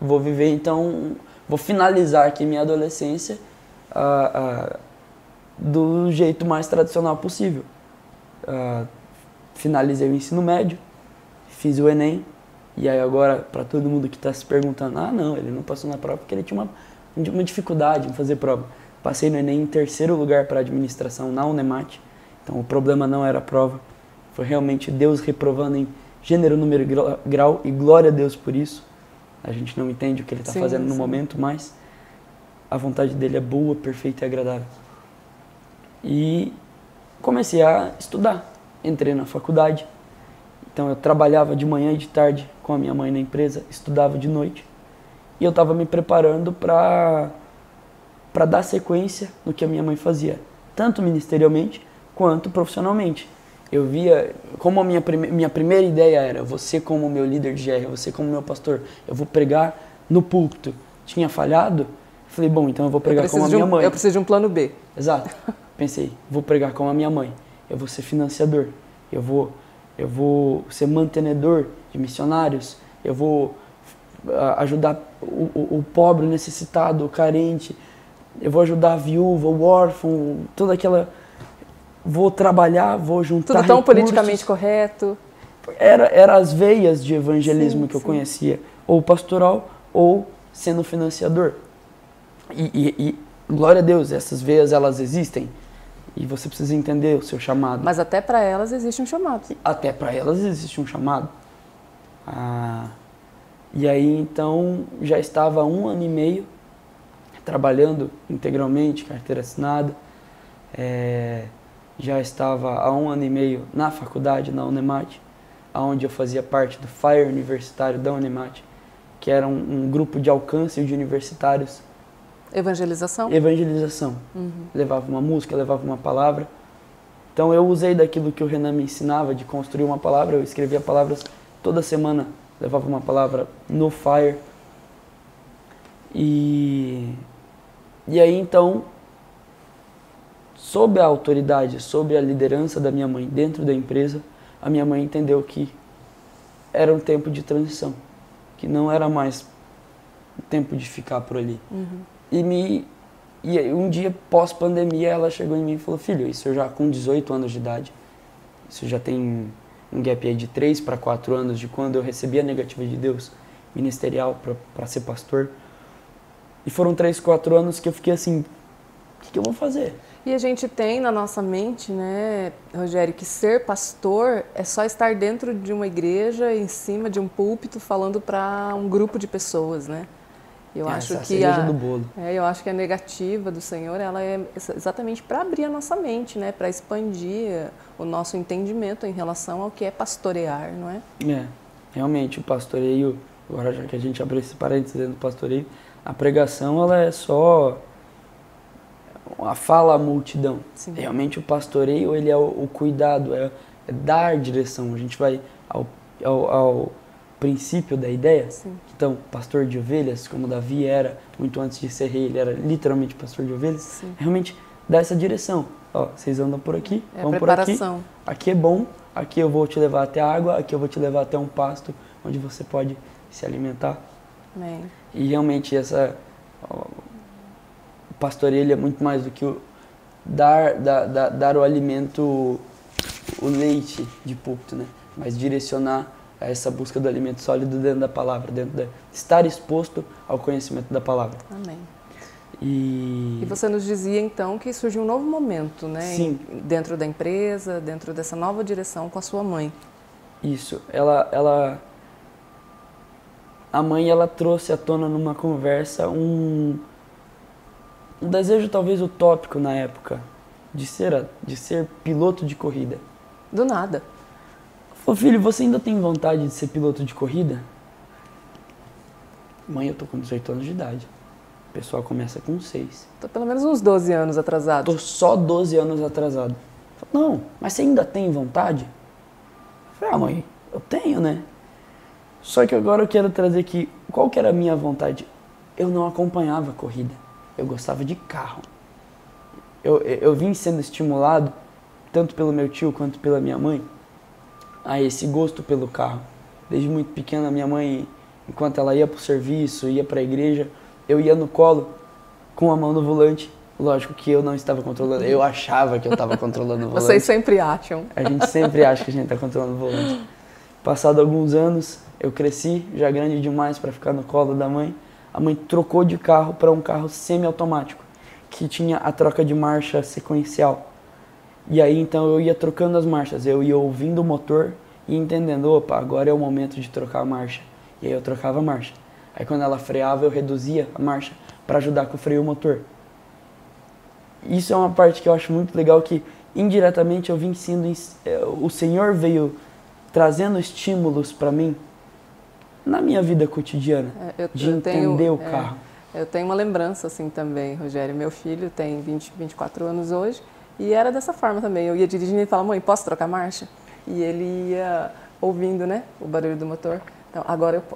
Speaker 6: vou viver, então, vou finalizar aqui minha adolescência do jeito mais tradicional possível. Finalizei o ensino médio, fiz o Enem, e aí agora, para todo mundo que está se perguntando, não, ele não passou na prova porque ele tinha uma dificuldade em fazer prova. Passei no Enem em 3º lugar para administração na Unemat, então o problema não era a prova, foi realmente Deus reprovando em gênero, número e grau, e glória a Deus por isso. A gente não entende o que ele está fazendo no momento, mas a vontade dele é boa, perfeita e agradável. E comecei a estudar, entrei na faculdade, então eu trabalhava de manhã e de tarde com a minha mãe na empresa, estudava de noite, e eu estava me preparando para dar sequência no que a minha mãe fazia, tanto ministerialmente quanto profissionalmente. Eu via, como a minha primeira ideia era, você como meu líder de GR, você como meu pastor, eu vou pregar no púlpito. Tinha falhado? Falei, bom, então eu vou pregar como a minha mãe.
Speaker 5: Eu preciso de um plano B.
Speaker 6: Exato. Pensei, vou pregar como a minha mãe. Eu vou ser financiador. Eu vou ser mantenedor de missionários. Eu vou ajudar o pobre, o necessitado, o carente. Eu vou ajudar a viúva, o órfão, toda aquela... Vou trabalhar, vou juntar
Speaker 5: tudo tão
Speaker 6: recursos.
Speaker 5: Politicamente correto.
Speaker 6: Era as veias de evangelismo que eu
Speaker 5: sim.
Speaker 6: conhecia, ou pastoral, ou sendo financiador. E glória a Deus, essas veias elas existem. E você precisa entender o seu chamado.
Speaker 5: Mas até para elas existe um chamado.
Speaker 6: Até para elas existe um chamado. E aí, então, já estava há 1 ano e meio trabalhando integralmente, carteira assinada. Já estava há 1 ano e meio na faculdade, na Unemat, onde eu fazia parte do FIRE universitário da Unemat, que era um grupo de alcance de universitários.
Speaker 5: Evangelização?
Speaker 6: Evangelização. Levava uma música, levava uma palavra. Então eu usei daquilo que o Renan me ensinava, de construir uma palavra. Eu escrevia palavras toda semana, levava uma palavra no FIRE. E aí então, sob a autoridade, sob a liderança da minha mãe dentro da empresa, a minha mãe entendeu que era um tempo de transição, que não era mais tempo de ficar por ali. E um dia, pós-pandemia, ela chegou em mim e falou: filho, isso eu já com 18 anos de idade, isso já tem um gap aí de 3 para 4 anos de quando eu recebi a negativa de Deus ministerial para ser pastor. E foram 3, 4 anos que eu fiquei assim, o que eu vou fazer?
Speaker 5: E a gente tem na nossa mente, né, Rogério, que ser pastor é só estar dentro de uma igreja, em cima de um púlpito, falando para um grupo de pessoas, né? Eu acho que
Speaker 6: do bolo.
Speaker 5: Eu acho que a negativa do Senhor, ela é exatamente para abrir a nossa mente, né, para expandir o nosso entendimento em relação ao que é pastorear, não é?
Speaker 6: Realmente o pastoreio, agora já que a gente abriu esse parênteses dentro do pastoreio, a pregação ela é só a fala à multidão.
Speaker 5: Sim.
Speaker 6: Realmente o pastoreio ele é o cuidado, é dar direção. A gente vai ao princípio da ideia.
Speaker 5: Sim.
Speaker 6: Então, pastor de ovelhas, como Davi era, muito antes de ser rei, ele era literalmente pastor de ovelhas.
Speaker 5: Sim.
Speaker 6: Realmente dá essa direção. Ó, vocês andam por aqui, vão por aqui. Aqui é bom, aqui eu vou te levar até a água, aqui eu vou te levar até um pasto onde você pode se alimentar.
Speaker 5: Amém.
Speaker 6: E realmente o pastoreio é muito mais do que dar o alimento, o leite de púlpito, né? Mas direcionar a essa busca do alimento sólido dentro da palavra, estar exposto ao conhecimento da palavra.
Speaker 5: Amém.
Speaker 6: E
Speaker 5: você nos dizia então que surgiu um novo momento, né?
Speaker 6: Sim.
Speaker 5: Dentro da empresa, dentro dessa nova direção com a sua mãe.
Speaker 6: Isso. A mãe ela trouxe à tona numa conversa um desejo talvez utópico na época de ser piloto de corrida.
Speaker 5: Do nada.
Speaker 6: Falou: filho, você ainda tem vontade de ser piloto de corrida? Mãe, eu tô com 18 anos de idade. O pessoal começa com 6.
Speaker 5: Tô pelo menos uns 12 anos atrasado.
Speaker 6: Tô só 12 anos atrasado. Falei: não, mas você ainda tem vontade? Falei: mãe, eu tenho, né? Só que agora eu quero trazer aqui, qual que era a minha vontade? Eu não acompanhava a corrida. Eu gostava de carro. Eu vim sendo estimulado, tanto pelo meu tio quanto pela minha mãe, a esse gosto pelo carro. Desde muito pequena, minha mãe, enquanto ela ia para o serviço, ia para a igreja, eu ia no colo com a mão no volante. Lógico que eu não estava controlando, eu achava que eu estava controlando o volante.
Speaker 5: Vocês sempre acham.
Speaker 6: A gente sempre acha que a gente está controlando o volante. Passado alguns anos, eu cresci, já grande demais para ficar no colo da mãe. A mãe trocou de carro para um carro semiautomático, que tinha a troca de marcha sequencial. E aí então eu ia trocando as marchas, eu ia ouvindo o motor e entendendo: opa, agora é o momento de trocar a marcha. E aí eu trocava a marcha. Aí quando ela freava, eu reduzia a marcha para ajudar com o freio motor. Isso é uma parte que eu acho muito legal, que indiretamente eu vim sendo... O Senhor veio trazendo estímulos para mim na minha vida cotidiana, de entender o carro.
Speaker 5: Eu tenho uma lembrança assim também, Rogério. Meu filho tem 24 anos hoje e era dessa forma também. Eu ia dirigindo e falava: mãe, posso trocar marcha? E ele ia ouvindo, né, o barulho do motor. Então,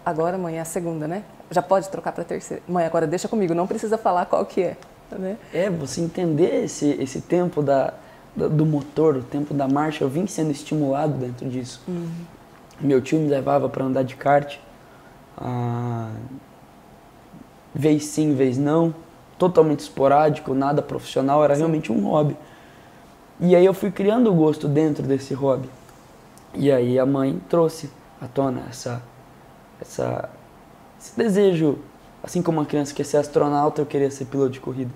Speaker 5: agora mãe, é a segunda, né? Já pode trocar para a terceira. Mãe, agora deixa comigo, não precisa falar qual que é. Né?
Speaker 6: Você entender esse tempo do motor, o tempo da marcha, eu vim sendo estimulado dentro disso. Meu tio me levava para andar de kart, vez sim, vez não, totalmente esporádico, nada profissional, era realmente um hobby. E aí eu fui criando o gosto dentro desse hobby. E aí a mãe trouxe à tona esse desejo, assim como uma criança quer ser astronauta, eu queria ser piloto de corrida.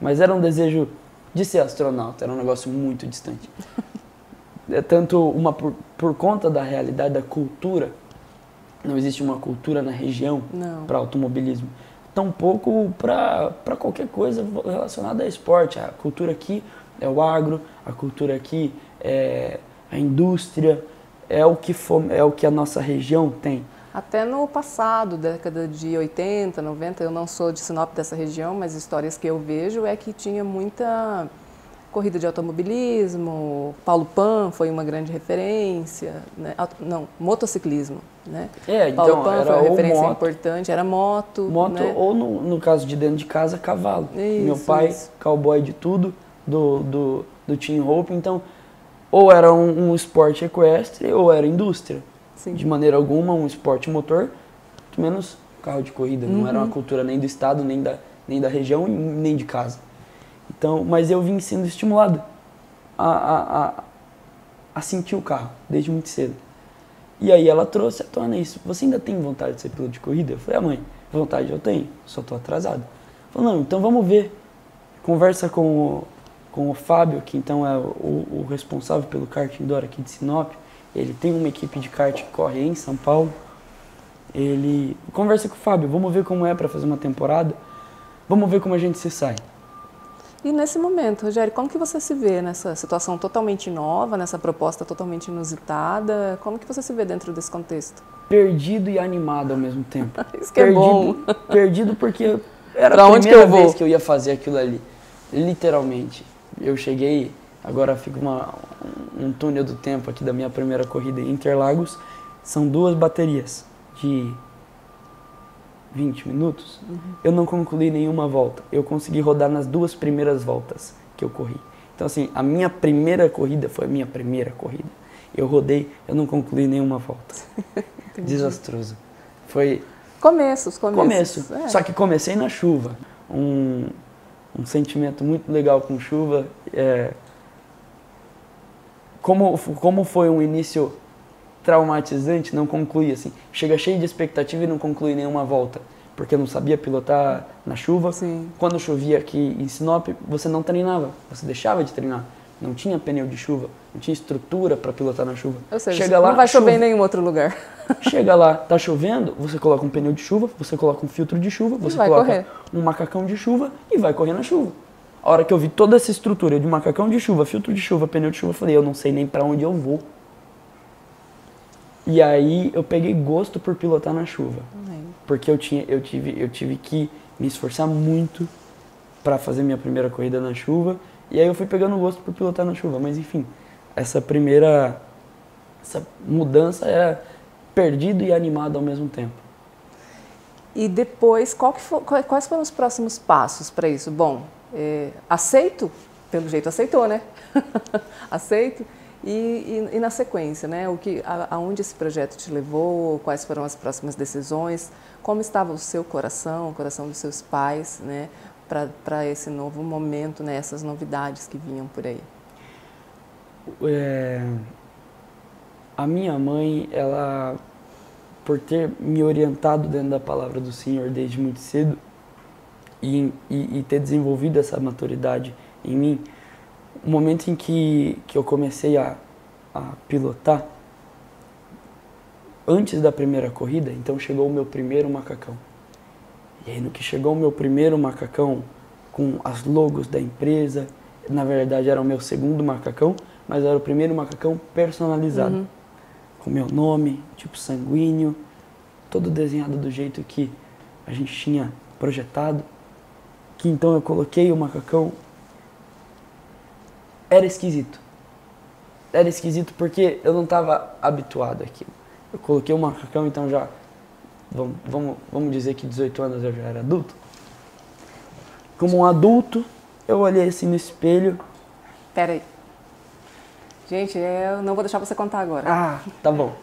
Speaker 6: Mas era um desejo de ser astronauta, era um negócio muito distante. Tanto por conta da realidade da cultura, não existe uma cultura na região para automobilismo, tampouco para qualquer coisa relacionada a esporte. A cultura aqui é o agro, a cultura aqui é a indústria, é o que a nossa região tem.
Speaker 5: Até no passado, década de 80, 90, eu não sou de Sinop dessa região, mas histórias que eu vejo é que tinha muita corrida de automobilismo, Paulo Pan foi uma grande referência, né? Não, motociclismo, né?
Speaker 6: Então,
Speaker 5: Paulo Pan
Speaker 6: era
Speaker 5: foi uma referência
Speaker 6: moto,
Speaker 5: importante, era moto, né?
Speaker 6: Ou no caso de dentro de casa, cavalo.
Speaker 5: Isso,
Speaker 6: meu pai, cowboy de tudo, do Team Hope, então ou era um esporte equestre ou era indústria.
Speaker 5: Sim.
Speaker 6: De maneira alguma um esporte motor, muito menos carro de corrida. Não era uma cultura nem do estado, nem da região, nem de casa. Então, mas eu vim sendo estimulado a sentir o carro desde muito cedo. E aí ela trouxe à tona isso. Você ainda tem vontade de ser piloto de corrida? Eu falei, mãe, vontade eu tenho, só estou atrasado. Ela falou, não, então vamos ver. Conversa com o Fábio, que então é o responsável pelo kart indoor aqui de Sinop. Ele tem uma equipe de kart que corre em São Paulo. Ele conversa com o Fábio, vamos ver como é para fazer uma temporada. Vamos ver como a gente se sai.
Speaker 5: E nesse momento, Rogério, como que você se vê nessa situação totalmente nova, nessa proposta totalmente inusitada? Como que você se vê dentro desse contexto?
Speaker 6: Perdido e animado ao mesmo tempo.
Speaker 5: Isso que é bom.
Speaker 6: Perdido porque era
Speaker 5: pra
Speaker 6: a
Speaker 5: onde
Speaker 6: primeira
Speaker 5: que eu
Speaker 6: vez
Speaker 5: vou?
Speaker 6: que eu ia fazer aquilo ali. Literalmente. Eu cheguei, agora fica um túnel do tempo aqui da minha primeira corrida em Interlagos. São 2 baterias de 20 minutos. Eu não concluí nenhuma volta. Eu consegui rodar nas 2 primeiras voltas que eu corri. Então, assim, a minha primeira corrida foi a minha primeira corrida. Eu rodei, eu não concluí nenhuma volta. Desastroso. Foi...
Speaker 5: Começo.
Speaker 6: É. Só que comecei na chuva. Um sentimento muito legal com chuva. Como foi um início traumatizante, não concluí assim. Chega cheio de expectativa e não concluí nenhuma volta. Porque eu não sabia pilotar na chuva.
Speaker 5: Sim.
Speaker 6: Quando chovia aqui em Sinop, você não treinava. Você deixava de treinar. Não tinha pneu de chuva. Não tinha estrutura para pilotar na chuva.
Speaker 5: Ou seja,
Speaker 6: chega lá,
Speaker 5: não vai chover em nenhum outro lugar.
Speaker 6: Chega lá, tá chovendo, você coloca um pneu de chuva, você coloca um filtro de chuva, você coloca um macacão de chuva e vai correr na chuva. A hora que eu vi toda essa estrutura de macacão de chuva, filtro de chuva, pneu de chuva, eu falei, eu não sei nem para onde eu vou. E aí eu peguei gosto por pilotar na chuva. Porque eu tive que me esforçar muito para fazer minha primeira corrida na chuva. E aí eu fui pegando gosto por pilotar na chuva. Mas enfim, essa mudança era perdido e animado ao mesmo tempo.
Speaker 5: E depois, quais foram os próximos passos para isso? Bom, aceito, pelo jeito aceitou, né? Aceito. E na sequência, né? Aonde esse projeto te levou? Quais foram as próximas decisões? Como estava o seu coração, o coração dos seus pais, né? Para esse novo momento, né? Essas novidades que vinham por aí.
Speaker 6: A minha mãe, ela, por ter me orientado dentro da palavra do Senhor desde muito cedo e ter desenvolvido essa maturidade em mim, o momento em que eu comecei a pilotar, antes da primeira corrida, então chegou o meu primeiro macacão. E aí no que chegou o meu primeiro macacão, com as logos da empresa, na verdade era o meu segundo macacão, mas era o primeiro macacão personalizado. Com meu nome, tipo sanguíneo, todo desenhado do jeito que a gente tinha projetado. Que então eu coloquei o macacão. Era esquisito. Era esquisito porque eu não estava habituado àquilo. Eu coloquei o macacão, então já... Vamos dizer que 18 anos eu já era adulto. Como um adulto, eu olhei assim no espelho.
Speaker 5: Pera aí. Gente, eu não vou deixar você contar agora.
Speaker 6: Ah, tá bom.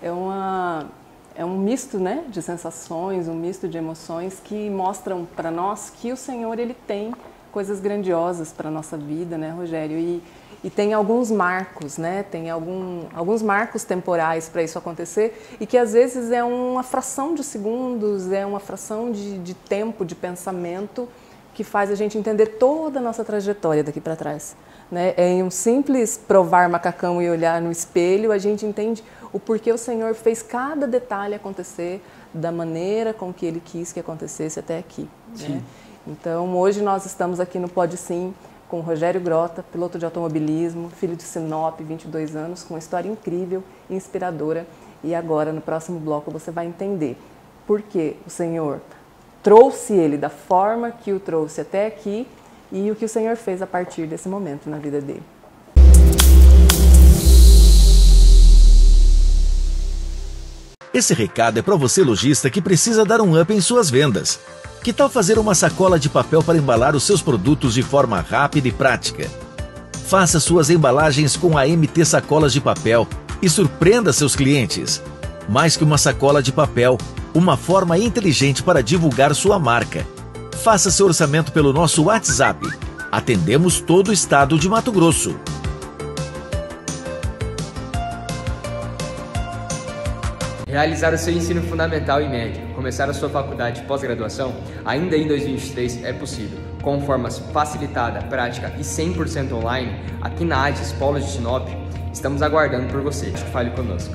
Speaker 5: É um misto, né, de sensações, um misto de emoções que mostram para nós que o Senhor, Ele tem coisas grandiosas para a nossa vida, né, Rogério? E tem alguns marcos, né? Tem alguns marcos temporais para isso acontecer e que às vezes é uma fração de segundos, é uma fração de tempo, de pensamento que faz a gente entender toda a nossa trajetória daqui para trás. Né? Em um simples provar macacão e olhar no espelho, a gente entende o porquê o Senhor fez cada detalhe acontecer da maneira com que Ele quis que acontecesse até aqui. Né? Então, hoje nós estamos aqui no Pode Sim com o Rogério Grota, piloto de automobilismo, filho de Sinop, 22 anos, com uma história incrível e inspiradora. E agora, no próximo bloco, você vai entender por que o Senhor trouxe ele da forma que o trouxe até aqui e o que o Senhor fez a partir desse momento na vida dele.
Speaker 4: Esse recado é para você, lojista, que precisa dar um up em suas vendas. Que tal fazer uma sacola de papel para embalar os seus produtos de forma rápida e prática? Faça suas embalagens com a MT Sacolas de Papel e surpreenda seus clientes. Mais que uma sacola de papel, uma forma inteligente para divulgar sua marca. Faça seu orçamento pelo nosso WhatsApp. Atendemos todo o estado de Mato Grosso.
Speaker 3: Realizar o seu ensino fundamental e médio, começar a sua faculdade de pós-graduação, ainda em 2023 é possível. Com forma facilitada, prática e 100% online, aqui na ADES Polos de Sinop, estamos aguardando por você. Fale conosco.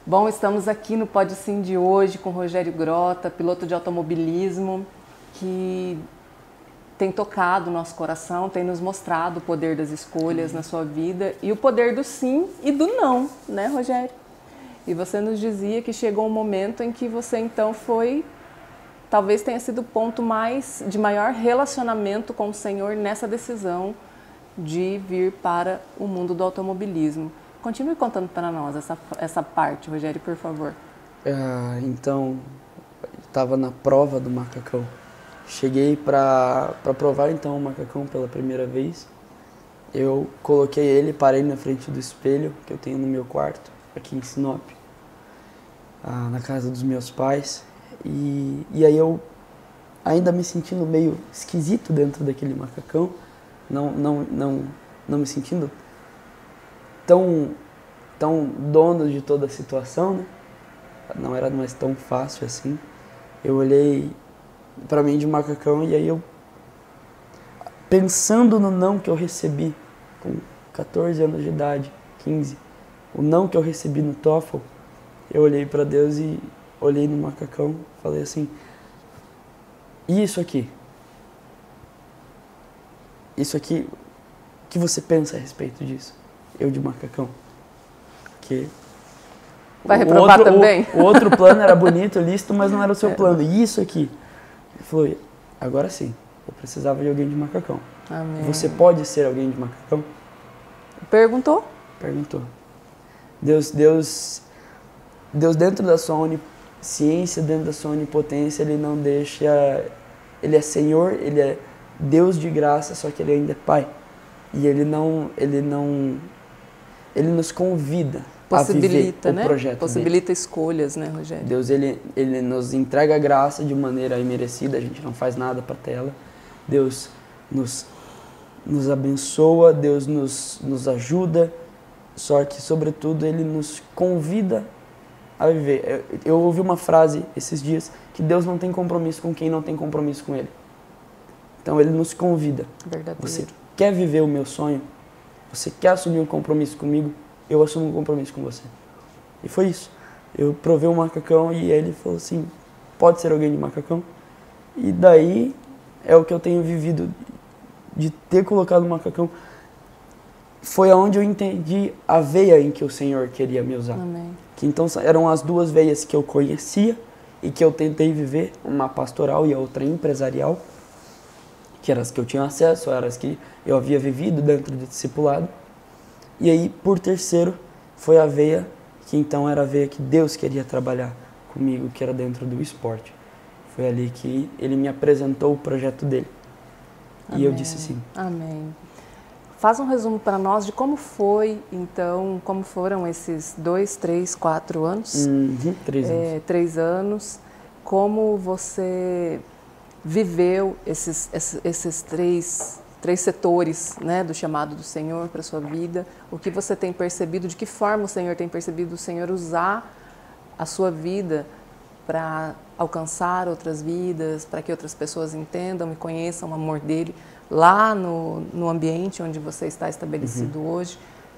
Speaker 5: Bom, estamos aqui no Pode Sim de hoje com o Rogério Grota, piloto de automobilismo, que tem tocado o nosso coração, tem nos mostrado o poder das escolhas na sua vida e o poder do sim e do não, né, Rogério? E você nos dizia que chegou um momento em que você então talvez tenha sido o ponto de maior relacionamento com o Senhor nessa decisão de vir para o mundo do automobilismo. Continue contando para nós essa parte, Rogério, por favor.
Speaker 6: Então, estava na prova do macacão. Cheguei para provar então o macacão pela primeira vez. Eu coloquei ele, parei na frente do espelho que eu tenho no meu quarto, aqui em Sinop, na casa dos meus pais. E aí eu, ainda me sentindo meio esquisito dentro daquele macacão, não me sentindo tão dono de toda a situação, né? Não era mais tão fácil assim. Eu olhei para mim de macacão e aí eu, pensando no não que eu recebi com 14 anos de idade, 15, o não que eu recebi no TOEFL, eu olhei para Deus e olhei no macacão, falei assim: e isso aqui? Isso aqui, o que você pensa a respeito disso? Eu de macacão. Porque
Speaker 5: vai reprovar também?
Speaker 6: O outro plano era bonito, lícito, mas não era o seu plano. E isso aqui? Ele falou: agora sim, eu precisava de alguém de macacão.
Speaker 5: Amém.
Speaker 6: Você pode ser alguém de macacão?
Speaker 5: Perguntou?
Speaker 6: Perguntou. Deus dentro da sua onisciência, dentro da sua onipotência, Ele não deixa... Ele é Senhor, Ele é Deus de graça, só que Ele ainda é Pai. E Ele nos convida a viver o projeto
Speaker 5: Possibilita
Speaker 6: dele.
Speaker 5: Escolhas, né, Rogério?
Speaker 6: Deus, ele nos entrega a graça de maneira imerecida, a gente não faz nada para ter ela. Deus nos abençoa, Deus nos ajuda, só que, sobretudo, Ele nos convida a viver. Eu ouvi uma frase esses dias, que Deus não tem compromisso com quem não tem compromisso com Ele. Então, Ele nos convida.
Speaker 5: Verdadeiro.
Speaker 6: Você quer viver o meu sonho? Você quer assumir um compromisso comigo? Eu assumo um compromisso com você. E foi isso. Eu provei o macacão e ele falou assim: pode ser alguém de macacão? E daí é o que eu tenho vivido, de ter colocado o macacão. Foi aonde eu entendi a veia em que o Senhor queria me usar.
Speaker 5: Amém.
Speaker 6: Que então eram as duas veias que eu conhecia e que eu tentei viver, uma pastoral e a outra empresarial, que eram as que eu tinha acesso, eram as que eu havia vivido dentro do discipulado. E aí, por terceiro, foi a veia que então era a veia que Deus queria trabalhar comigo, que era dentro do esporte. Foi ali que Ele me apresentou o projeto dele.
Speaker 5: Amém.
Speaker 6: E eu disse sim.
Speaker 5: Amém. Faz um resumo para nós de como foi, então, como foram esses 2, 3, 4 anos?
Speaker 6: 3 anos.
Speaker 5: 3 anos. Como você viveu esses 3 3 setores, né, do chamado do Senhor para a sua vida. O que você tem percebido, de que forma o Senhor tem percebido o Senhor usar a sua vida para alcançar outras vidas, para que outras pessoas entendam e conheçam o amor dele lá no ambiente onde você está estabelecido hoje.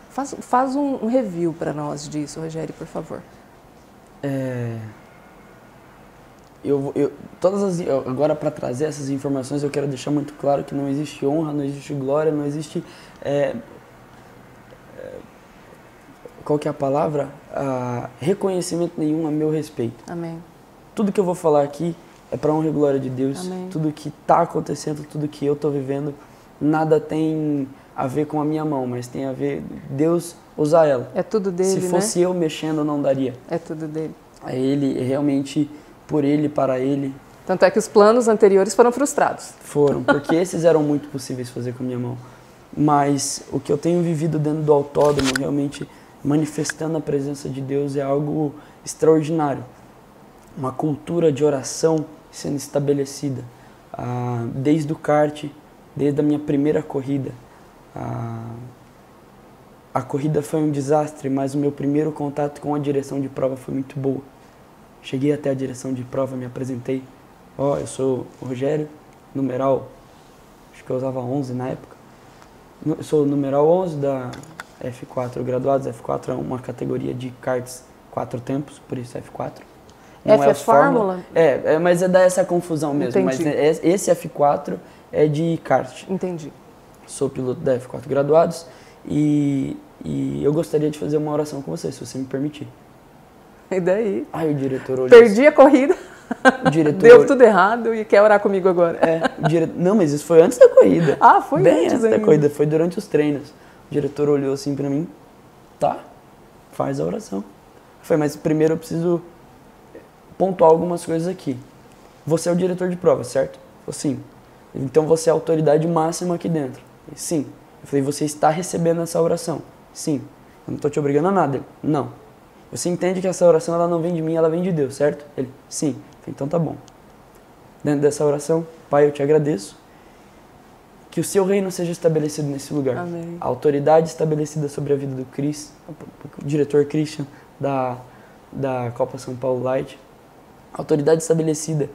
Speaker 5: Faz um review para nós disso, Rogério, por favor.
Speaker 6: Agora, para trazer essas informações, eu quero deixar muito claro que não existe honra, não existe glória, não existe... qual que é a palavra? Reconhecimento nenhum a meu respeito.
Speaker 5: Amém.
Speaker 6: Tudo que eu vou falar aqui é para honra e glória de Deus.
Speaker 5: Amém.
Speaker 6: Tudo que está acontecendo, tudo que eu estou vivendo, nada tem a ver com a minha mão, mas tem a ver Deus usar ela.
Speaker 5: É tudo dele,
Speaker 6: Se fosse eu mexendo, não daria.
Speaker 5: É tudo dele.
Speaker 6: É ele, realmente, por ele, para ele.
Speaker 5: Tanto é que os planos anteriores foram frustrados.
Speaker 6: Foram, porque esses eram muito possíveis de fazer com a minha mão. Mas o que eu tenho vivido dentro do autódromo, realmente manifestando a presença de Deus, é algo extraordinário. Uma cultura de oração sendo estabelecida. Desde o kart, desde a minha primeira corrida. A corrida foi um desastre, mas o meu primeiro contato com a direção de prova foi muito boa. Cheguei até a direção de prova, me apresentei. Eu sou o Rogério, numeral, acho que eu usava 11 na época. Eu sou o numeral 11 da F4, graduados. F4 é uma categoria de karts 4 tempos, por isso F4. Não
Speaker 5: F é Fórmula?
Speaker 6: Mas dá essa confusão mesmo.
Speaker 5: Entendi.
Speaker 6: Mas esse F4 é de kart.
Speaker 5: Entendi.
Speaker 6: Sou piloto da F4 graduados e eu gostaria de fazer uma oração com você, se você me permitir.
Speaker 5: E daí?
Speaker 6: Aí o diretor olhou.
Speaker 5: Perdi a corrida.
Speaker 6: O diretor
Speaker 5: Deu tudo errado e quer orar comigo agora.
Speaker 6: Não, mas isso foi antes da corrida.
Speaker 5: Foi
Speaker 6: bem
Speaker 5: antes
Speaker 6: da corrida, foi durante os treinos. O diretor olhou assim pra mim, tá, faz a oração. Eu falei, mas primeiro eu preciso pontuar algumas coisas aqui. Você é o diretor de prova, certo? Eu falei, sim. Então você é a autoridade máxima aqui dentro. Eu falei, sim. Eu falei, você está recebendo essa oração? Sim. Eu não estou te obrigando a nada. Ele, não. Você entende que essa oração ela não vem de mim, ela vem de Deus, certo? Ele, sim. Eu falei, então tá bom. Dentro dessa oração, Pai, eu te agradeço. Que o seu reino seja estabelecido nesse lugar.
Speaker 5: Amém.
Speaker 6: A autoridade estabelecida sobre a vida do Cris, o diretor Christian da Copa São Paulo Light. A autoridade estabelecida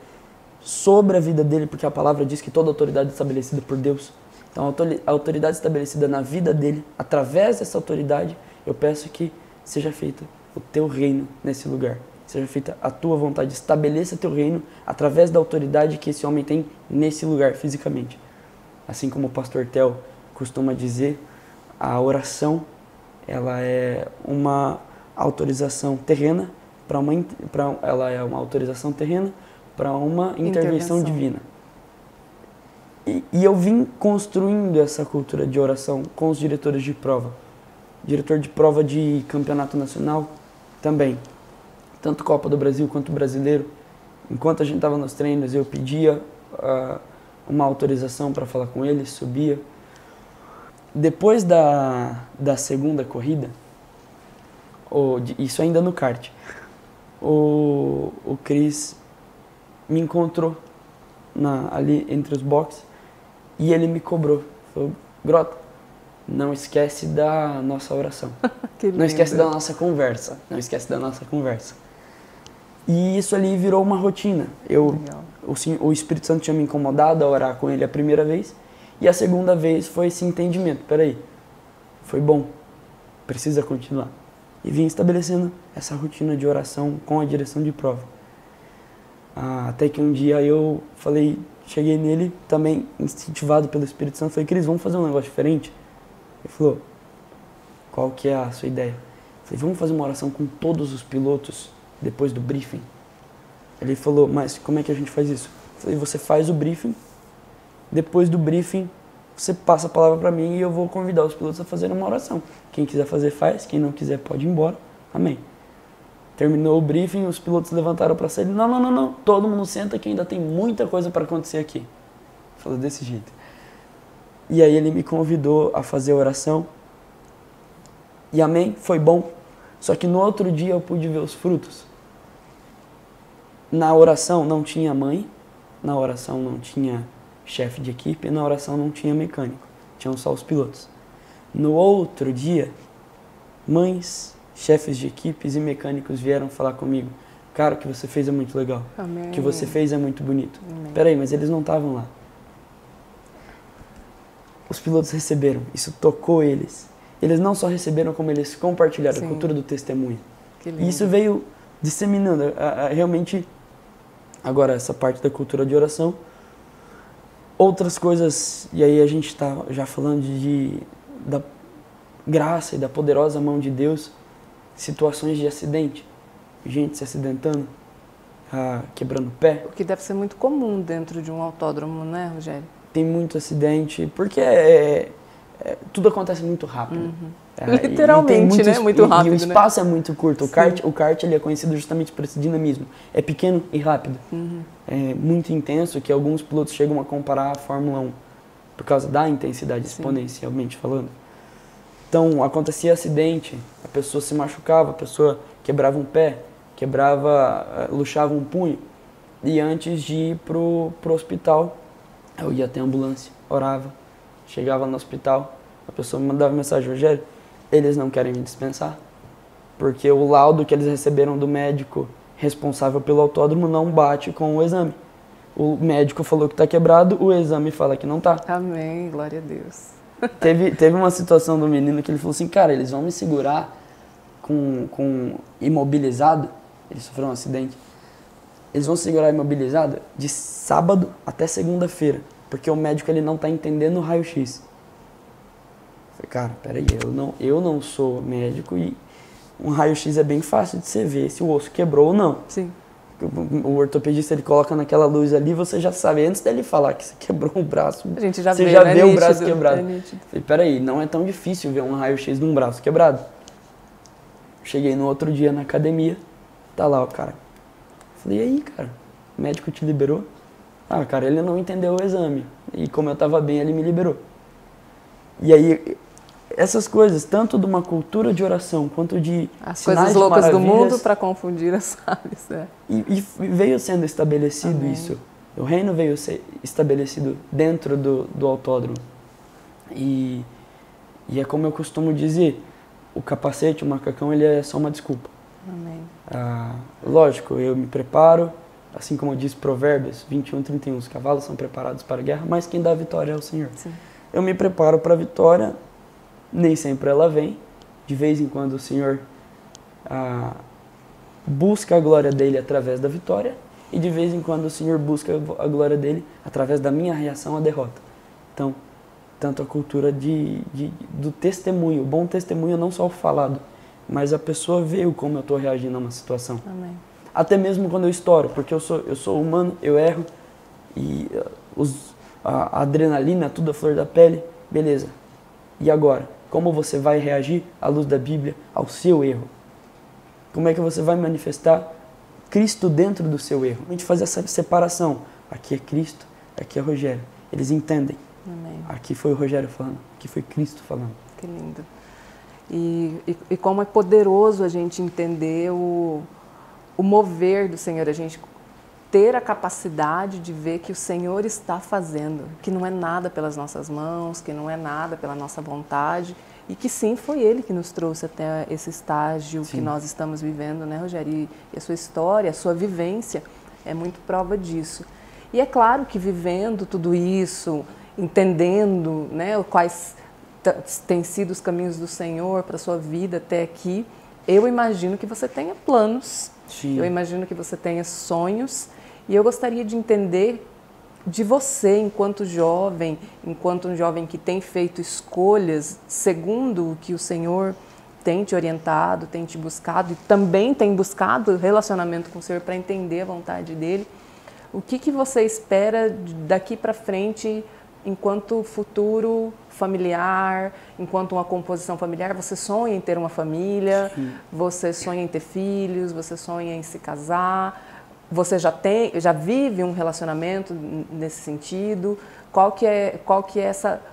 Speaker 6: sobre a vida dele, porque a palavra diz que toda autoridade é estabelecida por Deus. Então, a autoridade estabelecida na vida dele, através dessa autoridade, eu peço que seja feito o teu reino nesse lugar. Seja feita a tua vontade, estabeleça teu reino através da autoridade que esse homem tem nesse lugar, fisicamente. Assim como o pastor Theo costuma dizer, a oração ela é uma autorização terrena ela é uma autorização terrena para uma intervenção divina. E eu vim construindo essa cultura de oração com os diretores de prova. Diretor de prova de campeonato nacional também. Tanto Copa do Brasil quanto brasileiro. Enquanto a gente estava nos treinos, eu pedia uma autorização para falar com ele, subia. Depois da segunda corrida, isso ainda no kart, o Cris me encontrou ali entre os boxes e ele me cobrou. Falou, Grota, não esquece da nossa oração. Não esquece da nossa conversa. Não esquece da nossa conversa. E isso ali virou uma rotina. O Espírito Santo tinha me incomodado a orar com ele a primeira vez. E a segunda vez foi esse entendimento. Peraí, foi bom. Precisa continuar. E vim estabelecendo essa rotina de oração com a direção de prova. Até que um dia eu cheguei nele, também incentivado pelo Espírito Santo, falei, Cris, vamos fazer um negócio diferente? Ele falou, qual que é a sua ideia? Eu falei, vamos fazer uma oração com todos os pilotos depois do briefing. Ele falou, mas como é que a gente faz isso? Eu falei, você faz o briefing, depois do briefing você passa a palavra para mim e eu vou convidar os pilotos a fazerem uma oração. Quem quiser fazer, faz. Quem não quiser, pode ir embora. Amém. Terminou o briefing, os pilotos levantaram para sair. Não. Todo mundo senta que ainda tem muita coisa para acontecer aqui. Falou desse jeito. E aí ele me convidou a fazer a oração. E amém, foi bom. Só que no outro dia eu pude ver os frutos. Na oração não tinha mãe. Na oração não tinha chefe de equipe, e na oração não tinha mecânico, tinham só os pilotos. No outro dia, mães, chefes de equipes e mecânicos vieram falar comigo. Cara, o que você fez é muito legal.
Speaker 5: Amém.
Speaker 6: O que você fez é muito bonito.
Speaker 5: Amém.
Speaker 6: Peraí, mas eles não estavam lá. Os pilotos receberam, isso tocou eles. Eles não só receberam, como eles compartilharam. Sim. A cultura do testemunho. E isso veio disseminando. Realmente, agora essa parte da cultura de oração. Outras coisas, e aí a gente está já falando da graça e da poderosa mão de Deus, situações de acidente, gente se acidentando, quebrando o pé.
Speaker 5: O que deve ser muito comum dentro de um autódromo, né, Rogério?
Speaker 6: Tem muito acidente, porque tudo acontece muito rápido.
Speaker 5: Uhum. Literalmente, né? Muito rápido.
Speaker 6: E o espaço é muito curto. O kart ele é conhecido justamente por esse dinamismo. É pequeno e rápido. Uhum. É muito intenso, que alguns pilotos chegam a comparar a Fórmula 1, por causa da intensidade, exponencialmente falando. Então, acontecia acidente, a pessoa se machucava, a pessoa quebrava um pé, luxava um punho. E antes de ir pro hospital, eu ia até a ambulância, orava, chegava no hospital, a pessoa me mandava mensagem: Rogério, eles não querem me dispensar, porque o laudo que eles receberam do médico responsável pelo autódromo não bate com o exame. O médico falou que está quebrado, o exame fala que não está.
Speaker 5: Amém, glória a Deus.
Speaker 6: Teve uma situação do menino que ele falou assim: cara, eles vão me segurar com imobilizado, ele sofreu um acidente, eles vão segurar imobilizado de sábado até segunda-feira, porque o médico ele não está entendendo o raio-x. Falei, cara, peraí, eu não sou médico e um raio-x é bem fácil de você ver se o osso quebrou ou não.
Speaker 5: Sim.
Speaker 6: O ortopedista ele coloca naquela luz ali, você já sabe, antes dele falar que você quebrou o braço,
Speaker 5: a gente já
Speaker 6: você
Speaker 5: vê,
Speaker 6: já
Speaker 5: né?
Speaker 6: vê
Speaker 5: Nítido,
Speaker 6: o braço quebrado.
Speaker 5: Falei,
Speaker 6: peraí, não é tão difícil ver um raio-x de um braço quebrado. Cheguei no outro dia na academia, tá lá o cara. Falei, e aí, cara, o médico te liberou? Ah, cara, ele não entendeu o exame. E como eu tava bem, ele me liberou. E aí, essas coisas, tanto de uma cultura de oração, quanto de
Speaker 5: as coisas loucas do mundo para confundir as sábias.
Speaker 6: E veio sendo estabelecido. Amém. Isso. O reino veio ser estabelecido dentro do autódromo. E é como eu costumo dizer, o capacete, o macacão, ele é só uma desculpa.
Speaker 5: Amém.
Speaker 6: Lógico, eu me preparo, assim como diz Provérbios 21:31, os cavalos são preparados para a guerra, mas quem dá a vitória é o Senhor.
Speaker 5: Sim.
Speaker 6: Eu me preparo para a vitória, nem sempre ela vem, de vez em quando o Senhor busca a glória dele através da vitória, e de vez em quando o Senhor busca a glória dele através da minha reação à derrota. Então, tanto a cultura do testemunho, o bom testemunho não só o falado, mas a pessoa vê como eu estou reagindo a uma situação.
Speaker 5: Amém.
Speaker 6: Até mesmo quando eu estouro, porque eu sou humano, eu erro, e a adrenalina, tudo a flor da pele, beleza. E agora? Como você vai reagir à luz da Bíblia ao seu erro? Como é que você vai manifestar Cristo dentro do seu erro? A gente faz essa separação. Aqui é Cristo, aqui é Rogério. Eles entendem.
Speaker 5: Amém.
Speaker 6: Aqui foi o Rogério falando, aqui foi Cristo falando.
Speaker 5: Que lindo. E como é poderoso a gente entender o mover do Senhor, a gente ter a capacidade de ver que o Senhor está fazendo, que não é nada pelas nossas mãos, que não é nada pela nossa vontade, e que sim, foi Ele que nos trouxe até esse estágio que nós estamos vivendo, né, Rogério? E a sua história, a sua vivência é muito prova disso. E é claro que vivendo tudo isso, entendendo, né, quais têm sido os caminhos do Senhor para a sua vida até aqui, eu imagino que você tenha planos, eu imagino que você tenha sonhos, e eu gostaria de entender de você, enquanto um jovem que tem feito escolhas segundo o que o Senhor tem te orientado, tem te buscado, e também tem buscado relacionamento com o Senhor para entender a vontade dEle. O que você espera daqui para frente enquanto futuro familiar, enquanto uma composição familiar? Você sonha em ter uma família, você sonha em ter filhos, você sonha em se casar, você já vive um relacionamento nesse sentido? Qual que é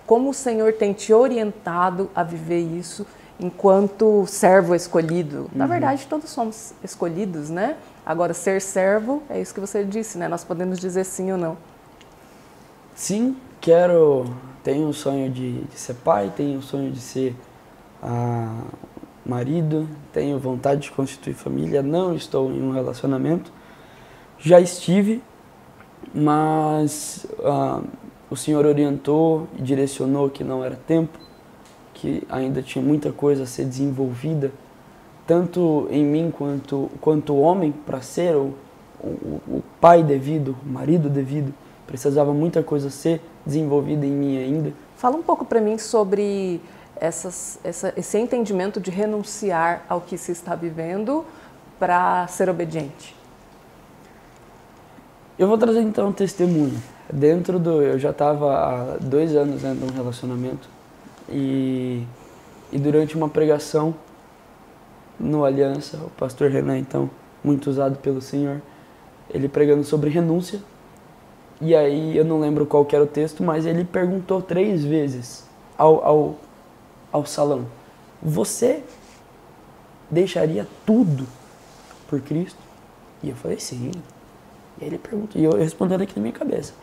Speaker 5: como o Senhor tem te orientado a viver isso enquanto servo escolhido? Na verdade, todos somos escolhidos, né? Agora, ser servo, é isso que você disse, né? Nós podemos dizer sim ou não.
Speaker 6: Sim, tenho o sonho de ser pai, tenho o sonho de ser marido, tenho vontade de constituir família, não estou em um relacionamento. Já estive, mas o Senhor orientou e direcionou que não era tempo, que ainda tinha muita coisa a ser desenvolvida, tanto em mim quanto homem, para ser o pai devido, o marido devido. Precisava muita coisa ser desenvolvida em mim ainda.
Speaker 5: Fala um pouco para mim sobre esse entendimento de renunciar ao que se está vivendo para ser obediente.
Speaker 6: Eu vou trazer então um testemunho. Eu já estava há 2 anos dentro de um relacionamento e durante uma pregação no Aliança, o pastor Renan, então, muito usado pelo Senhor, ele pregando sobre renúncia. E aí, eu não lembro qual que era o texto, mas ele perguntou 3 vezes ao salão: você deixaria tudo por Cristo? E eu falei, sim. E aí ele perguntou, e eu respondendo aqui na minha cabeça.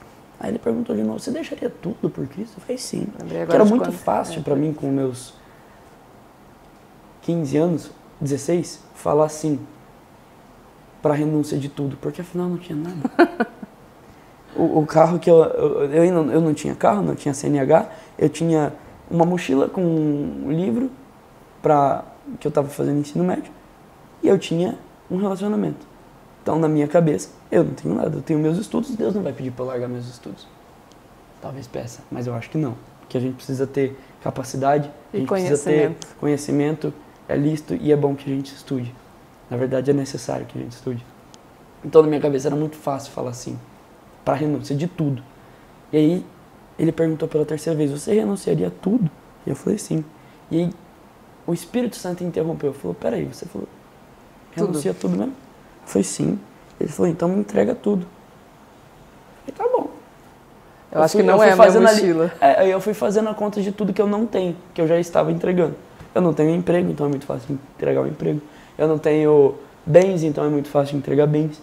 Speaker 6: Aí ele perguntou de novo, você deixaria tudo por Cristo? Eu falei, sim. Que era muito fácil para mim, com meus 15 anos, 16, falar sim para renúncia de tudo, porque afinal não tinha nada. O carro que eu não tinha carro, não tinha CNH, eu tinha uma mochila com um livro que eu estava fazendo ensino médio, e eu tinha um relacionamento. Então, na minha cabeça, eu não tenho nada, eu tenho meus estudos, Deus não vai pedir para eu largar meus estudos. Talvez peça, mas eu acho que não, porque a gente precisa ter capacidade, a gente precisa ter conhecimento, é lícito e é bom que a gente estude. Na verdade, é necessário que a gente estude. Então, na minha cabeça, era muito fácil falar assim, para renúncia de tudo. E aí, ele perguntou pela 3ª vez, você renunciaria a tudo? E eu falei, sim. E aí, o Espírito Santo interrompeu, falou, peraí, você falou, renuncia tudo mesmo? Eu falei, sim. Ele falou, então me entrega tudo. Eu falei, tá bom.
Speaker 5: Eu acho que não é a minha mochila.
Speaker 6: Aí eu fui fazendo a conta de tudo que eu não tenho, que eu já estava entregando. Eu não tenho emprego, então é muito fácil entregar o emprego. Eu não tenho bens, então é muito fácil entregar bens.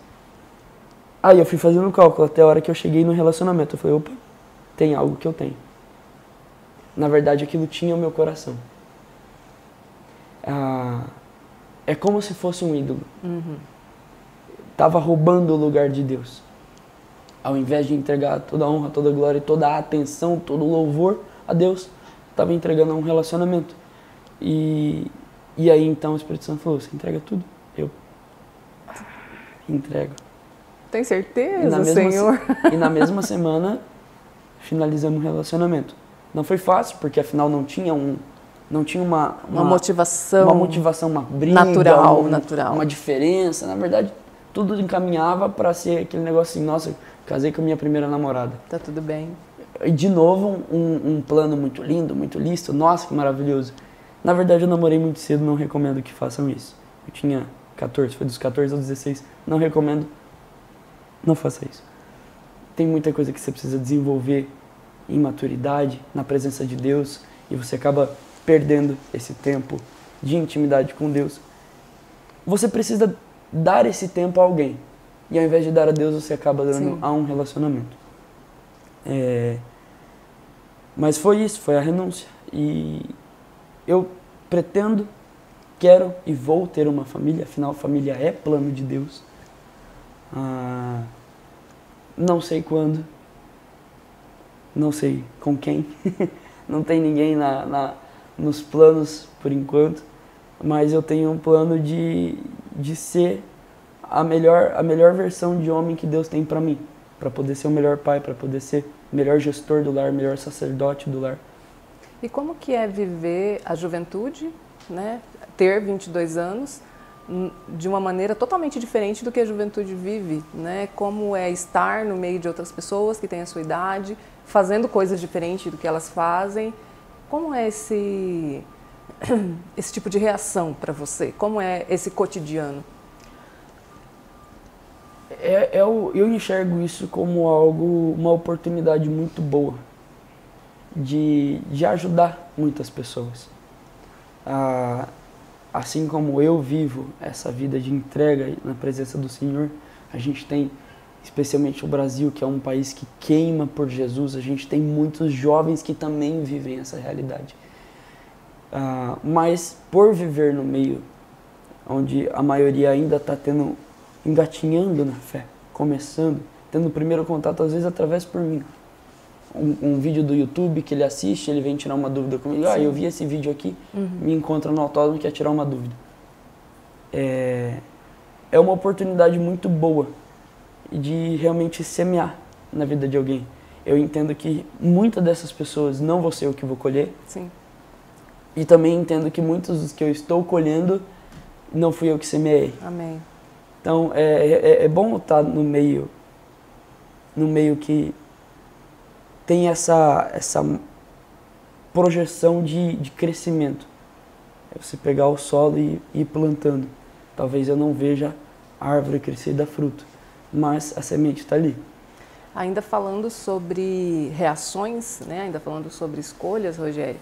Speaker 6: Aí eu fui fazendo o cálculo até a hora que eu cheguei no relacionamento. Eu falei, opa, tem algo que eu tenho. Na verdade, aquilo tinha o meu coração. É como se fosse um ídolo. Estava roubando o lugar de Deus. Ao invés de entregar toda a honra, toda a glória, toda a atenção, todo o louvor a Deus, estava entregando a um relacionamento. E aí então o Espírito Santo falou, você entrega tudo? Eu entrego.
Speaker 5: Tem certeza, Senhor?
Speaker 6: E na mesma semana finalizamos o relacionamento. Não foi fácil, porque afinal não tinha uma motivação, uma briga,
Speaker 5: natural.
Speaker 6: Uma diferença. Na verdade, tudo encaminhava para ser aquele negócio assim, nossa, casei com a minha primeira namorada.
Speaker 5: Tá tudo bem.
Speaker 6: E de novo, um plano muito lindo, muito lícito, nossa, que maravilhoso. Na verdade, eu namorei muito cedo, não recomendo que façam isso. Eu tinha 14, foi dos 14 aos 16, não recomendo, não faça isso. Tem muita coisa que você precisa desenvolver em maturidade, na presença de Deus, e você acaba perdendo esse tempo de intimidade com Deus. Você precisa dar esse tempo a alguém, e ao invés de dar a Deus, você acaba dando a um relacionamento. Mas foi isso, foi a renúncia. E eu pretendo, quero e vou ter uma família, afinal, família é plano de Deus. Não sei quando, não sei com quem, não tem ninguém nos planos por enquanto, mas eu tenho um plano de ser a melhor versão de homem que Deus tem para mim, para poder ser o melhor pai, para poder ser o melhor gestor do lar, o melhor sacerdote do lar.
Speaker 5: E como que é viver a juventude, né? Ter 22 anos, de uma maneira totalmente diferente do que a juventude vive, né? Como é estar no meio de outras pessoas que têm a sua idade, fazendo coisas diferentes do que elas fazem. Como é esse tipo de reação para você? Como é esse cotidiano?
Speaker 6: Eu enxergo isso como uma oportunidade muito boa de ajudar muitas pessoas. Assim como eu vivo essa vida de entrega na presença do Senhor, a gente tem especialmente o Brasil, que é um país que queima por Jesus, a gente tem muitos jovens que também vivem essa realidade. Mas por viver no meio onde a maioria ainda está engatinhando na fé, começando, tendo o primeiro contato às vezes através por mim. Um vídeo do YouTube que ele assiste, ele vem tirar uma dúvida comigo. Eu vi esse vídeo aqui, me encontra no autódromo e quer tirar uma dúvida. É uma oportunidade muito boa de realmente semear na vida de alguém. Eu entendo que muitas dessas pessoas não vou ser eu que vou colher.
Speaker 5: Sim.
Speaker 6: E também entendo que muitos dos que eu estou colhendo não fui eu que semeei.
Speaker 5: Amém.
Speaker 6: Então é bom estar no meio que tem essa projeção de crescimento. É você pegar o solo e ir plantando. Talvez eu não veja a árvore crescer e dar fruto, mas a semente está ali.
Speaker 5: Ainda falando sobre reações, né? Ainda falando sobre escolhas, Rogério,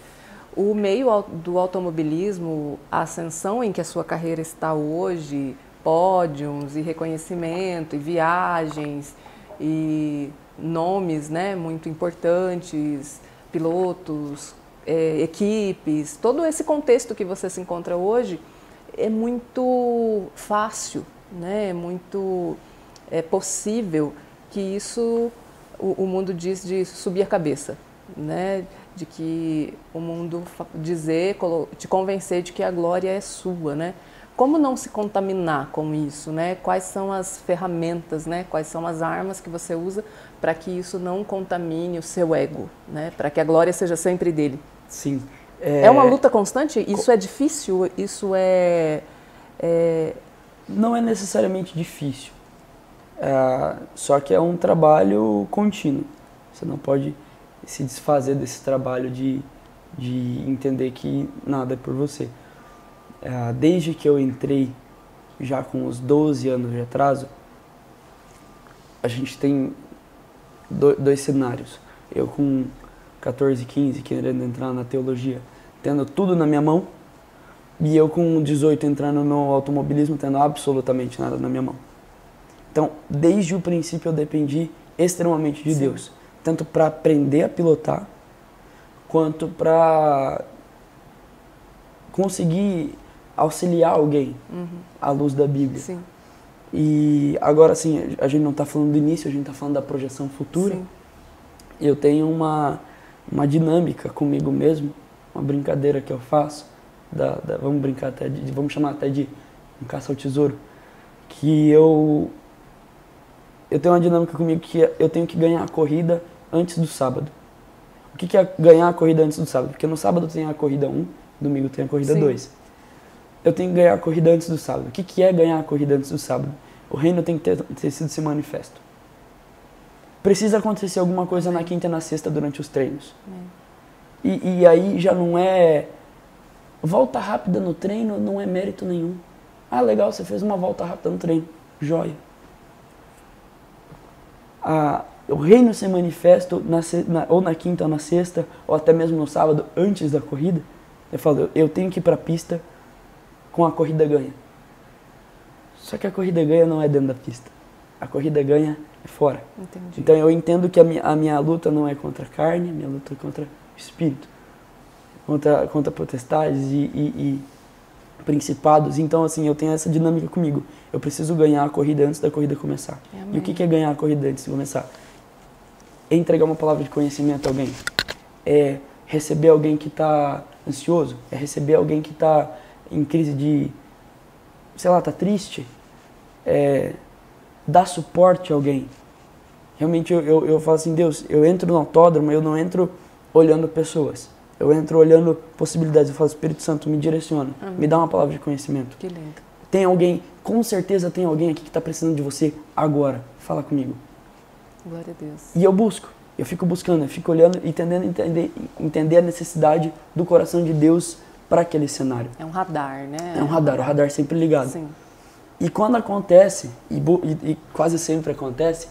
Speaker 5: o meio do automobilismo, a ascensão em que a sua carreira está hoje, pódios e reconhecimento e viagens e nomes, né, muito importantes, pilotos, equipes, todo esse contexto que você se encontra hoje é muito fácil, né, é muito possível que isso, o mundo diz de subir a cabeça, né, de que o mundo te convencer de que a glória é sua, né? Como não se contaminar com isso, né? Quais são as ferramentas, né? Quais são as armas que você usa para que isso não contamine o seu ego, né? Para que a glória seja sempre dele.
Speaker 6: Sim.
Speaker 5: É uma luta constante? Isso é difícil? Isso
Speaker 6: Não é necessariamente difícil. Só que é um trabalho contínuo. Você não pode se desfazer desse trabalho de entender que nada é por você. Desde que eu entrei, já com os 12 anos de atraso, a gente tem dois cenários. Eu com 14, 15, querendo entrar na teologia, tendo tudo na minha mão, e eu com 18 entrando no automobilismo, tendo absolutamente nada na minha mão. Então, desde o princípio eu dependi extremamente de Deus, tanto para aprender a pilotar, quanto para conseguir auxiliar alguém à luz da Bíblia.
Speaker 5: Sim.
Speaker 6: E agora, assim, a gente não está falando do início, a gente está falando da projeção futura.
Speaker 5: Sim.
Speaker 6: Eu tenho uma dinâmica comigo mesmo, uma brincadeira que eu faço, vamos brincar até vamos chamar até de um caça ao tesouro, que eu tenho uma dinâmica comigo que eu tenho que ganhar a corrida antes do sábado. O que é ganhar a corrida antes do sábado? Porque no sábado tem a corrida 1, domingo tem a corrida 2. Eu tenho que ganhar a corrida antes do sábado. O que é ganhar a corrida antes do sábado? O reino tem que ter sido esse manifesto. Precisa acontecer alguma coisa na quinta e na sexta durante os treinos. E aí já não é... Volta rápida no treino não é mérito nenhum. Legal, você fez uma volta rápida no treino. Joia. O reino ser manifesto ou na quinta ou na sexta, ou até mesmo no sábado, antes da corrida. Eu falo, eu tenho que ir para a pista com a corrida ganha. Só que a corrida ganha não é dentro da pista. A corrida ganha é fora.
Speaker 5: Entendi.
Speaker 6: Então eu entendo que a minha luta não é contra a carne, a minha luta é contra o espírito. Contra potestades e principados. Então, assim, eu tenho essa dinâmica comigo. Eu preciso ganhar a corrida antes da corrida começar.
Speaker 5: Amém.
Speaker 6: E o que é ganhar a corrida antes de começar? É entregar uma palavra de conhecimento a alguém. É receber alguém que está ansioso. É receber alguém que está em crise de, sei lá, está triste. É dar suporte a alguém. Realmente eu falo assim, Deus, eu entro no autódromo, eu não entro olhando pessoas. Eu entro olhando possibilidades. Eu falo, Espírito Santo, me direciona. Me dá uma palavra de conhecimento.
Speaker 5: Que lindo.
Speaker 6: Tem alguém, com certeza tem alguém aqui que está precisando de você agora. Fala comigo.
Speaker 5: Glória a Deus.
Speaker 6: E eu fico buscando, eu fico olhando e tentando entender a necessidade do coração de Deus para aquele cenário.
Speaker 5: É um radar, né?
Speaker 6: É um radar, o radar sempre ligado.
Speaker 5: Sim.
Speaker 6: E quando acontece, e quase sempre acontece,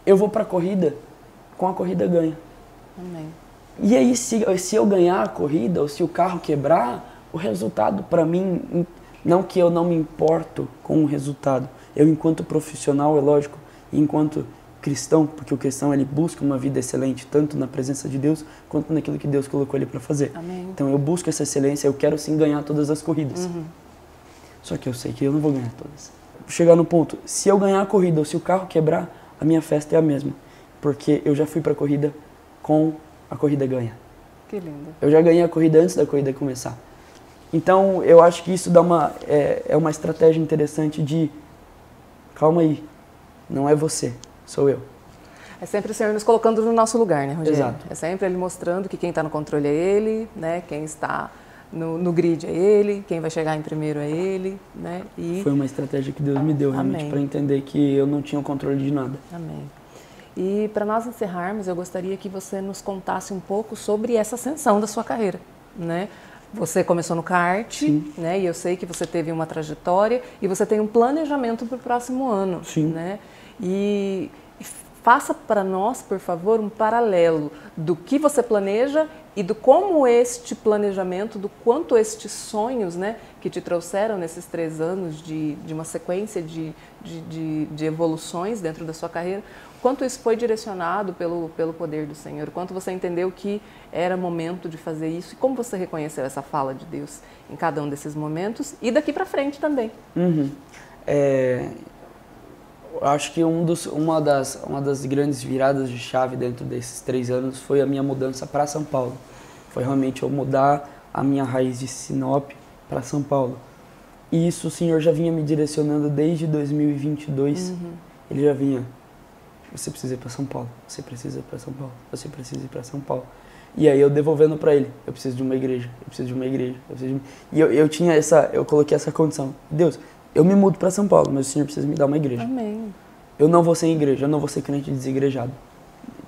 Speaker 6: eu vou para a corrida, com a corrida ganha.
Speaker 5: Amém.
Speaker 6: E aí, se eu ganhar a corrida, ou se o carro quebrar, o resultado para mim, não que eu não me importo com o resultado, eu enquanto profissional, é lógico, e enquanto cristão, porque o cristão ele busca uma vida excelente, tanto na presença de Deus, quanto naquilo que Deus colocou ele para fazer.
Speaker 5: Amém.
Speaker 6: Então eu busco essa excelência, eu quero sim ganhar todas as corridas. Só que eu sei que eu não vou ganhar todas. Chegar no ponto, se eu ganhar a corrida ou se o carro quebrar, a minha festa é a mesma. Porque eu já fui para a corrida com a corrida ganha.
Speaker 5: Que lindo.
Speaker 6: Eu já ganhei a corrida antes da corrida começar. Então eu acho que isso dá é uma estratégia interessante de, calma aí, não é você, sou eu.
Speaker 5: É sempre o Senhor nos colocando no nosso lugar, né, Rogério?
Speaker 6: Exato.
Speaker 5: É sempre Ele mostrando que quem está no controle é Ele, né? Quem está no grid é Ele, quem vai chegar em primeiro é Ele, né? E...
Speaker 6: Foi uma estratégia que Deus me deu realmente para entender que eu não tinha o controle de nada.
Speaker 5: Amém. E para nós encerrarmos, eu gostaria que você nos contasse um pouco sobre essa ascensão da sua carreira, né? Você começou no kart, né? E eu sei que você teve uma trajetória e você tem um planejamento para o próximo ano, né? E faça para nós, por favor, um paralelo do que você planeja e do como este planejamento, do quanto estes sonhos, né, que te trouxeram nesses 3 anos de uma sequência de evoluções dentro da sua carreira, quanto isso foi direcionado pelo poder do Senhor, quanto você entendeu que era momento de fazer isso e como você reconheceu essa fala de Deus em cada um desses momentos e daqui para frente também.
Speaker 6: Acho que uma das grandes viradas de chave dentro desses 3 anos foi a minha mudança para São Paulo. Foi realmente eu mudar a minha raiz de Sinop para São Paulo. E isso o Senhor já vinha me direcionando desde 2022. Ele já vinha, você precisa ir para São Paulo, você precisa ir para São Paulo, você precisa ir para São Paulo. E aí eu devolvendo para ele, eu preciso de uma igreja, eu preciso de uma igreja, eu preciso de... E eu coloquei essa condição. Deus, eu me mudo para São Paulo, mas o Senhor precisa me dar uma igreja.
Speaker 5: Amém.
Speaker 6: Eu não vou ser igreja, eu não vou ser crente desigrejado.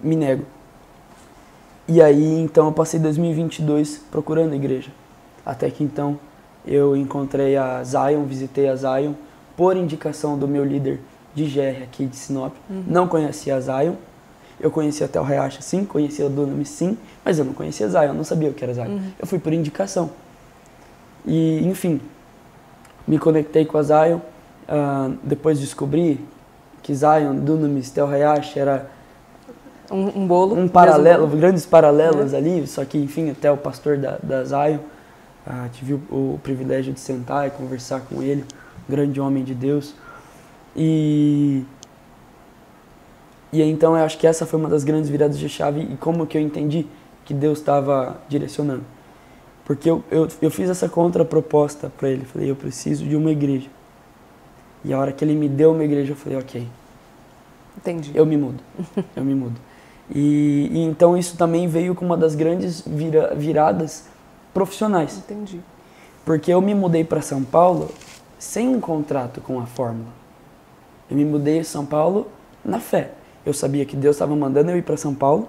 Speaker 6: Me nego. E aí, então, eu passei 2022 procurando igreja. Até que, então, eu encontrei a Zion, visitei a Zion, por indicação do meu líder de GR aqui de Sinop. Não conhecia a Zion. Eu conhecia até o Hayashi, sim, conhecia o Dunamis, sim, mas eu não conhecia a Zion, eu não sabia o que era Zion. Eu fui por indicação. E, enfim, me conectei com a Zion, depois descobri que Zion, Dunamis, Tel Hayashi era
Speaker 5: um bolo,
Speaker 6: um paralelo, grandes paralelos ali, só que enfim, até o pastor da Zion, tive o privilégio de sentar e conversar com ele, um grande homem de Deus. E então eu acho que essa foi uma das grandes viradas de chave e como que eu entendi que Deus estava direcionando. Porque eu fiz essa contraproposta para ele, falei, eu preciso de uma igreja. E a hora que ele me deu uma igreja, eu falei, ok.
Speaker 5: Entendi.
Speaker 6: Eu me mudo, eu me mudo. E então isso também veio com uma das grandes viradas profissionais.
Speaker 5: Entendi.
Speaker 6: Porque eu me mudei para São Paulo sem um contrato com a Fórmula. Eu me mudei em São Paulo na fé. Eu sabia que Deus estava mandando eu ir para São Paulo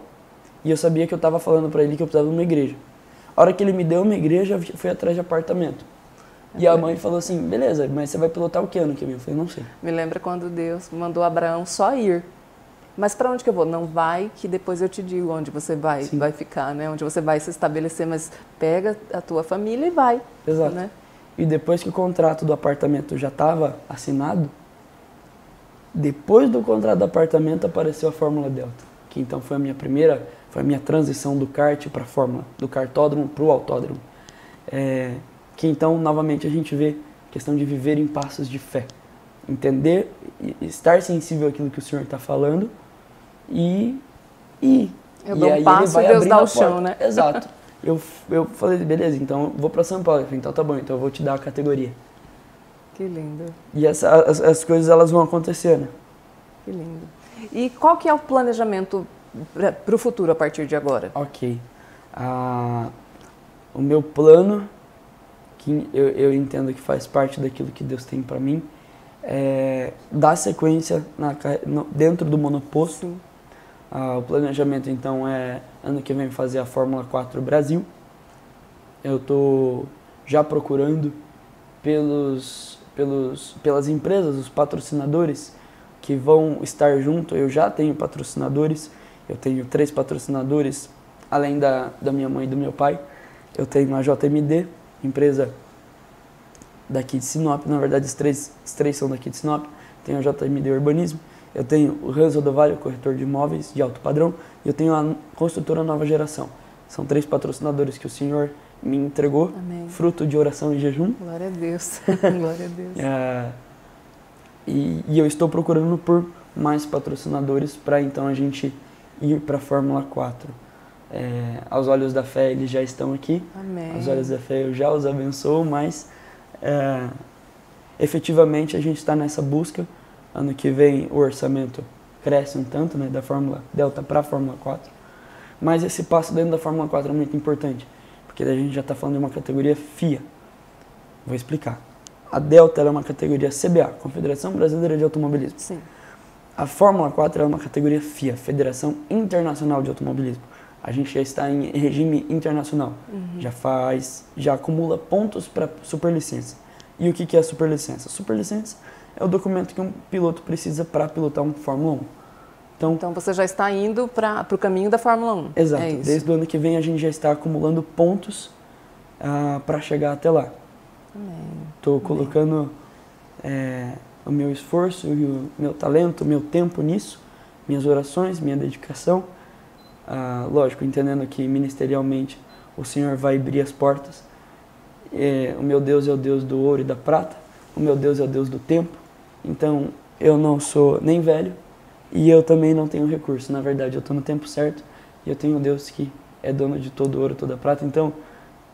Speaker 6: e eu sabia que eu estava falando para ele que eu precisava de uma igreja. A hora que ele me deu uma igreja, eu fui atrás de apartamento. E a mãe falou assim, beleza, mas você vai pilotar o que ano que vem? Eu falei, não sei.
Speaker 5: Me lembra quando Deus mandou Abraão só ir. Mas para onde que eu vou? Não vai, que depois eu te digo onde você vai ficar, né? Onde você vai se estabelecer, mas pega a tua família e vai.
Speaker 6: Exato.
Speaker 5: Né?
Speaker 6: E depois que o contrato do apartamento já estava assinado, depois do contrato do apartamento apareceu a Fórmula Delta, que então foi a minha transição do kart para a Fórmula, do kartódromo para o autódromo. Que então, novamente, a gente vê a questão de viver em passos de fé. Entender, estar sensível àquilo que o Senhor está falando e
Speaker 5: eu dou um passo e Deus dá o chão, né?
Speaker 6: Exato. Eu falei, beleza, então eu vou para São Paulo. Eu falei, então tá bom, então eu vou te dar a categoria.
Speaker 5: Que lindo.
Speaker 6: E as coisas elas vão acontecer, né?
Speaker 5: Que lindo. E qual que é o planejamento para o futuro a partir de agora?
Speaker 6: Ok. O meu plano, que eu entendo que faz parte daquilo que Deus tem para mim, é dar sequência dentro do monoposto. O planejamento, então, é ano que vem fazer a Fórmula 4 Brasil. Eu estou já procurando pelas empresas, os patrocinadores que vão estar junto. Eu já tenho patrocinadores, eu tenho 3 patrocinadores, além da minha mãe e do meu pai. Eu tenho a JMD, empresa daqui de Sinop, na verdade os três são daqui de Sinop. tenho a JMD Urbanismo, eu tenho o Ranzo do Vale, o corretor de imóveis de alto padrão, e eu tenho a construtora Nova Geração. São 3 patrocinadores que o Senhor me entregou,
Speaker 5: Amém.
Speaker 6: fruto de oração e jejum.
Speaker 5: Glória a Deus. Glória a Deus.
Speaker 6: E eu estou procurando por mais patrocinadores para então a gente ir para a Fórmula 4. Aos olhos da fé eles já estão aqui.
Speaker 5: Amém.
Speaker 6: Aos olhos da fé eu já os abençoo, mas efetivamente a gente está nessa busca. Ano que vem o orçamento cresce um tanto, né, da Fórmula Delta para a Fórmula 4. Mas esse passo dentro da Fórmula 4 é muito importante, porque a gente já está falando de uma categoria FIA. Vou explicar. A Delta é uma categoria CBA, Confederação Brasileira de Automobilismo.
Speaker 5: Sim.
Speaker 6: A Fórmula 4 é uma categoria FIA, Federação Internacional de Automobilismo. A gente já está em regime internacional. Já acumula pontos para superlicença. E o que é a superlicença? Superlicença é o documento que um piloto precisa para pilotar um Fórmula 1.
Speaker 5: Então você já está indo para o caminho da Fórmula 1.
Speaker 6: Exato.
Speaker 5: É isso.
Speaker 6: Desde o ano que vem a gente já está acumulando pontos para chegar até lá. Estou colocando o meu esforço e o meu talento, o meu tempo nisso, minhas orações, minha dedicação. Lógico, entendendo que ministerialmente o Senhor vai abrir as portas. O meu Deus é o Deus do ouro e da prata. O meu Deus é o Deus do tempo. Então eu não sou nem velho e eu também não tenho recurso. Na verdade, eu estou no tempo certo e eu tenho um Deus que é dono de todo ouro, toda prata. Então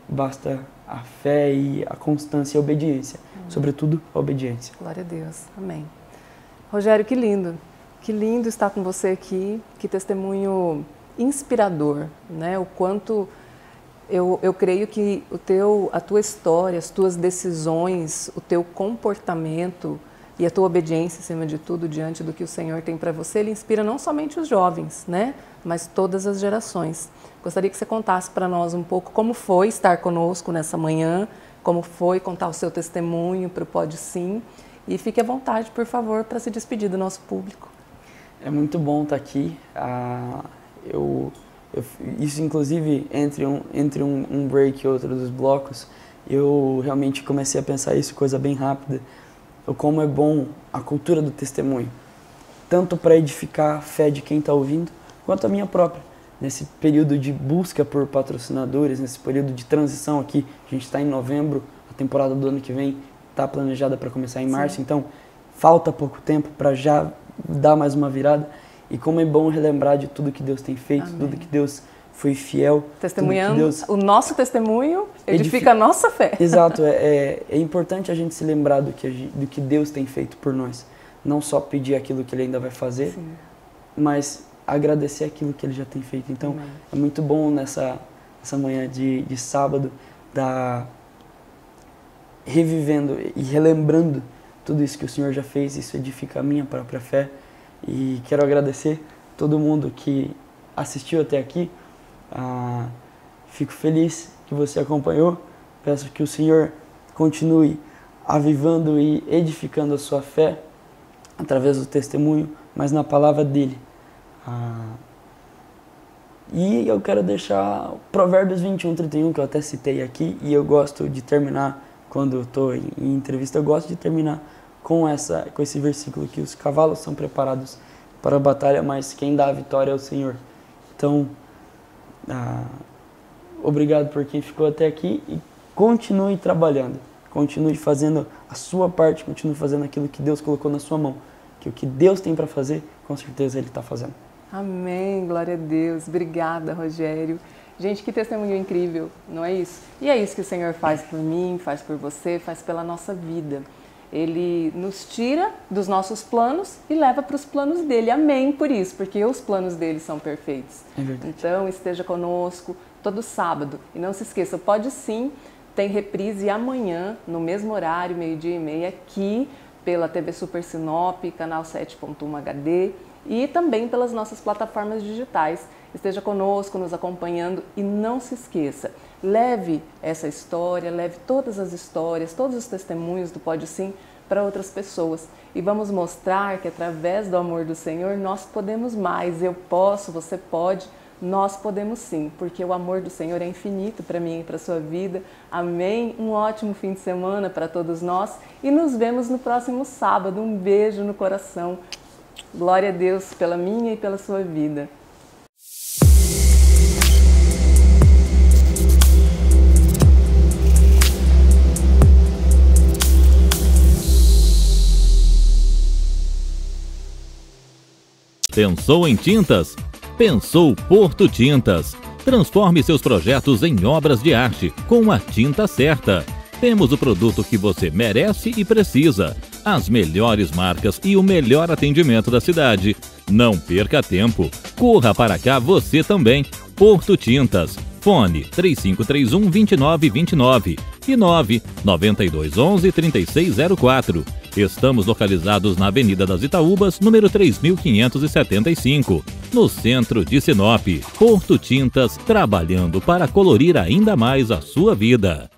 Speaker 6: basta a fé e a constância e a obediência. Sobretudo a obediência.
Speaker 5: Glória a Deus. Amém. Rogério, que lindo. Que lindo estar com você aqui. Que testemunho inspirador, né? O quanto eu creio que a tua história, as tuas decisões, o teu comportamento e a tua obediência, acima de tudo, diante do que o Senhor tem para você, ele inspira não somente os jovens, né? Mas todas as gerações. Gostaria que você contasse para nós um pouco como foi estar conosco nessa manhã, como foi contar o seu testemunho para o Pode Sim. E fique à vontade, por favor, para se despedir do nosso público.
Speaker 6: É muito bom estar aqui. Isso, inclusive, entre um break e outro dos blocos, eu realmente comecei a pensar isso, coisa bem rápida, como é bom a cultura do testemunho, tanto para edificar a fé de quem está ouvindo, quanto a minha própria. Nesse período de busca por patrocinadores, nesse período de transição aqui, a gente está em novembro, a temporada do ano que vem está planejada para começar em março, então falta pouco tempo para já dar mais uma virada. E como é bom relembrar de tudo que Deus tem feito,
Speaker 5: Amém.
Speaker 6: Tudo que Deus foi fiel.
Speaker 5: Testemunhando,
Speaker 6: Deus...
Speaker 5: o nosso testemunho edifica a nossa fé.
Speaker 6: Exato, é importante a gente se lembrar do que Deus tem feito por nós. Não só pedir aquilo que Ele ainda vai fazer,
Speaker 5: Sim.
Speaker 6: mas agradecer aquilo que Ele já tem feito. Então,
Speaker 5: Amém.
Speaker 6: É muito bom nessa manhã de sábado, revivendo e relembrando tudo isso que o Senhor já fez. Isso edifica a minha própria fé. E quero agradecer todo mundo que assistiu até aqui. Fico feliz que você acompanhou. Peço que o Senhor continue avivando e edificando a sua fé através do testemunho, mas na palavra dEle. E eu quero deixar Provérbios 21:31, que eu até citei aqui, e eu gosto de terminar, quando eu estou em entrevista, eu gosto de terminar com esse versículo que os cavalos são preparados para a batalha, mas quem dá a vitória é o Senhor. Então, obrigado por quem ficou até aqui e continue trabalhando, continue fazendo a sua parte, continue fazendo aquilo que Deus colocou na sua mão, que o que Deus tem para fazer, com certeza Ele está fazendo.
Speaker 5: Amém, glória a Deus. Obrigada, Rogério. Gente, que testemunho incrível, não é isso? E é isso que o Senhor faz por mim, faz por você, faz pela nossa vida. Ele nos tira dos nossos planos e leva para os planos dele. Amém por isso, porque os planos dele são perfeitos.
Speaker 6: É verdade.
Speaker 5: Então, esteja conosco todo sábado. E não se esqueça, Pode Sim, tem reprise amanhã, no mesmo horário, 12:30, aqui pela TV Super Sinop, canal 7.1 HD e também pelas nossas plataformas digitais. Esteja conosco, nos acompanhando e não se esqueça, leve essa história, leve todas as histórias, todos os testemunhos do Pode Sim para outras pessoas. E vamos mostrar que através do amor do Senhor nós podemos mais. Eu posso, você pode, Nós podemos sim, porque o amor do Senhor é infinito para mim e para a sua vida. Amém? Um ótimo fim de semana para todos nós e nos vemos no próximo sábado. Um beijo no coração. Glória a Deus pela minha e pela sua vida.
Speaker 1: Pensou em tintas? Pensou Porto Tintas. Transforme seus projetos em obras de arte com a tinta certa. Temos o produto que você merece e precisa. As melhores marcas e o melhor atendimento da cidade. Não perca tempo. Corra para cá você também. Porto Tintas. Fone 3531-2929 e 99211-3604. Estamos localizados na Avenida das Itaúbas, número 3575, no centro de Sinop. Porto Tintas, trabalhando para colorir ainda mais a sua vida.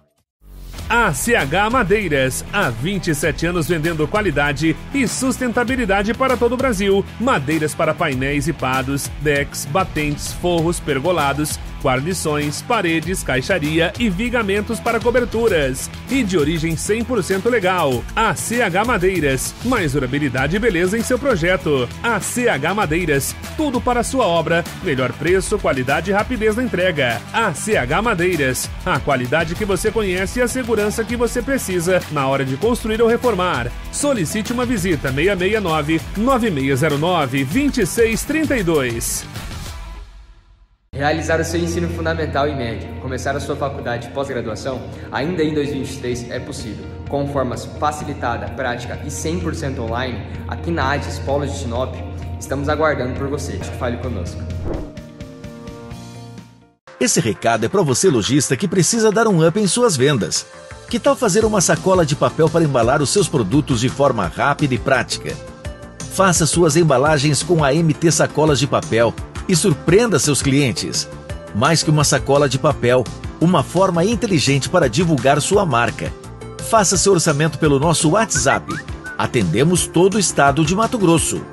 Speaker 2: ACH Madeiras, há 27 anos vendendo qualidade e sustentabilidade para todo o Brasil. Madeiras para painéis e pados, decks, batentes, forros, pergolados, guarnições, paredes, caixaria e vigamentos para coberturas. E de origem 100% legal. ACH Madeiras, mais durabilidade e beleza em seu projeto. ACH Madeiras, tudo para a sua obra. Melhor preço, qualidade e rapidez na entrega. ACH Madeiras, a qualidade que você conhece e a segurança que você precisa na hora de construir ou reformar. Solicite uma visita 669-9609-2632.
Speaker 3: Realizar o seu ensino fundamental e médio, começar a sua faculdade de pós-graduação, ainda em 2023 é possível. Com formas facilitada, prática e 100% online, aqui na ADES Polos de Sinop, estamos aguardando por você. Fale conosco.
Speaker 4: Esse recado é para você lojista que precisa dar um up em suas vendas. Que tal fazer uma sacola de papel para embalar os seus produtos de forma rápida e prática? Faça suas embalagens com a MT Sacolas de Papel e surpreenda seus clientes. Mais que uma sacola de papel, uma forma inteligente para divulgar sua marca. Faça seu orçamento pelo nosso WhatsApp. Atendemos todo o estado de Mato Grosso.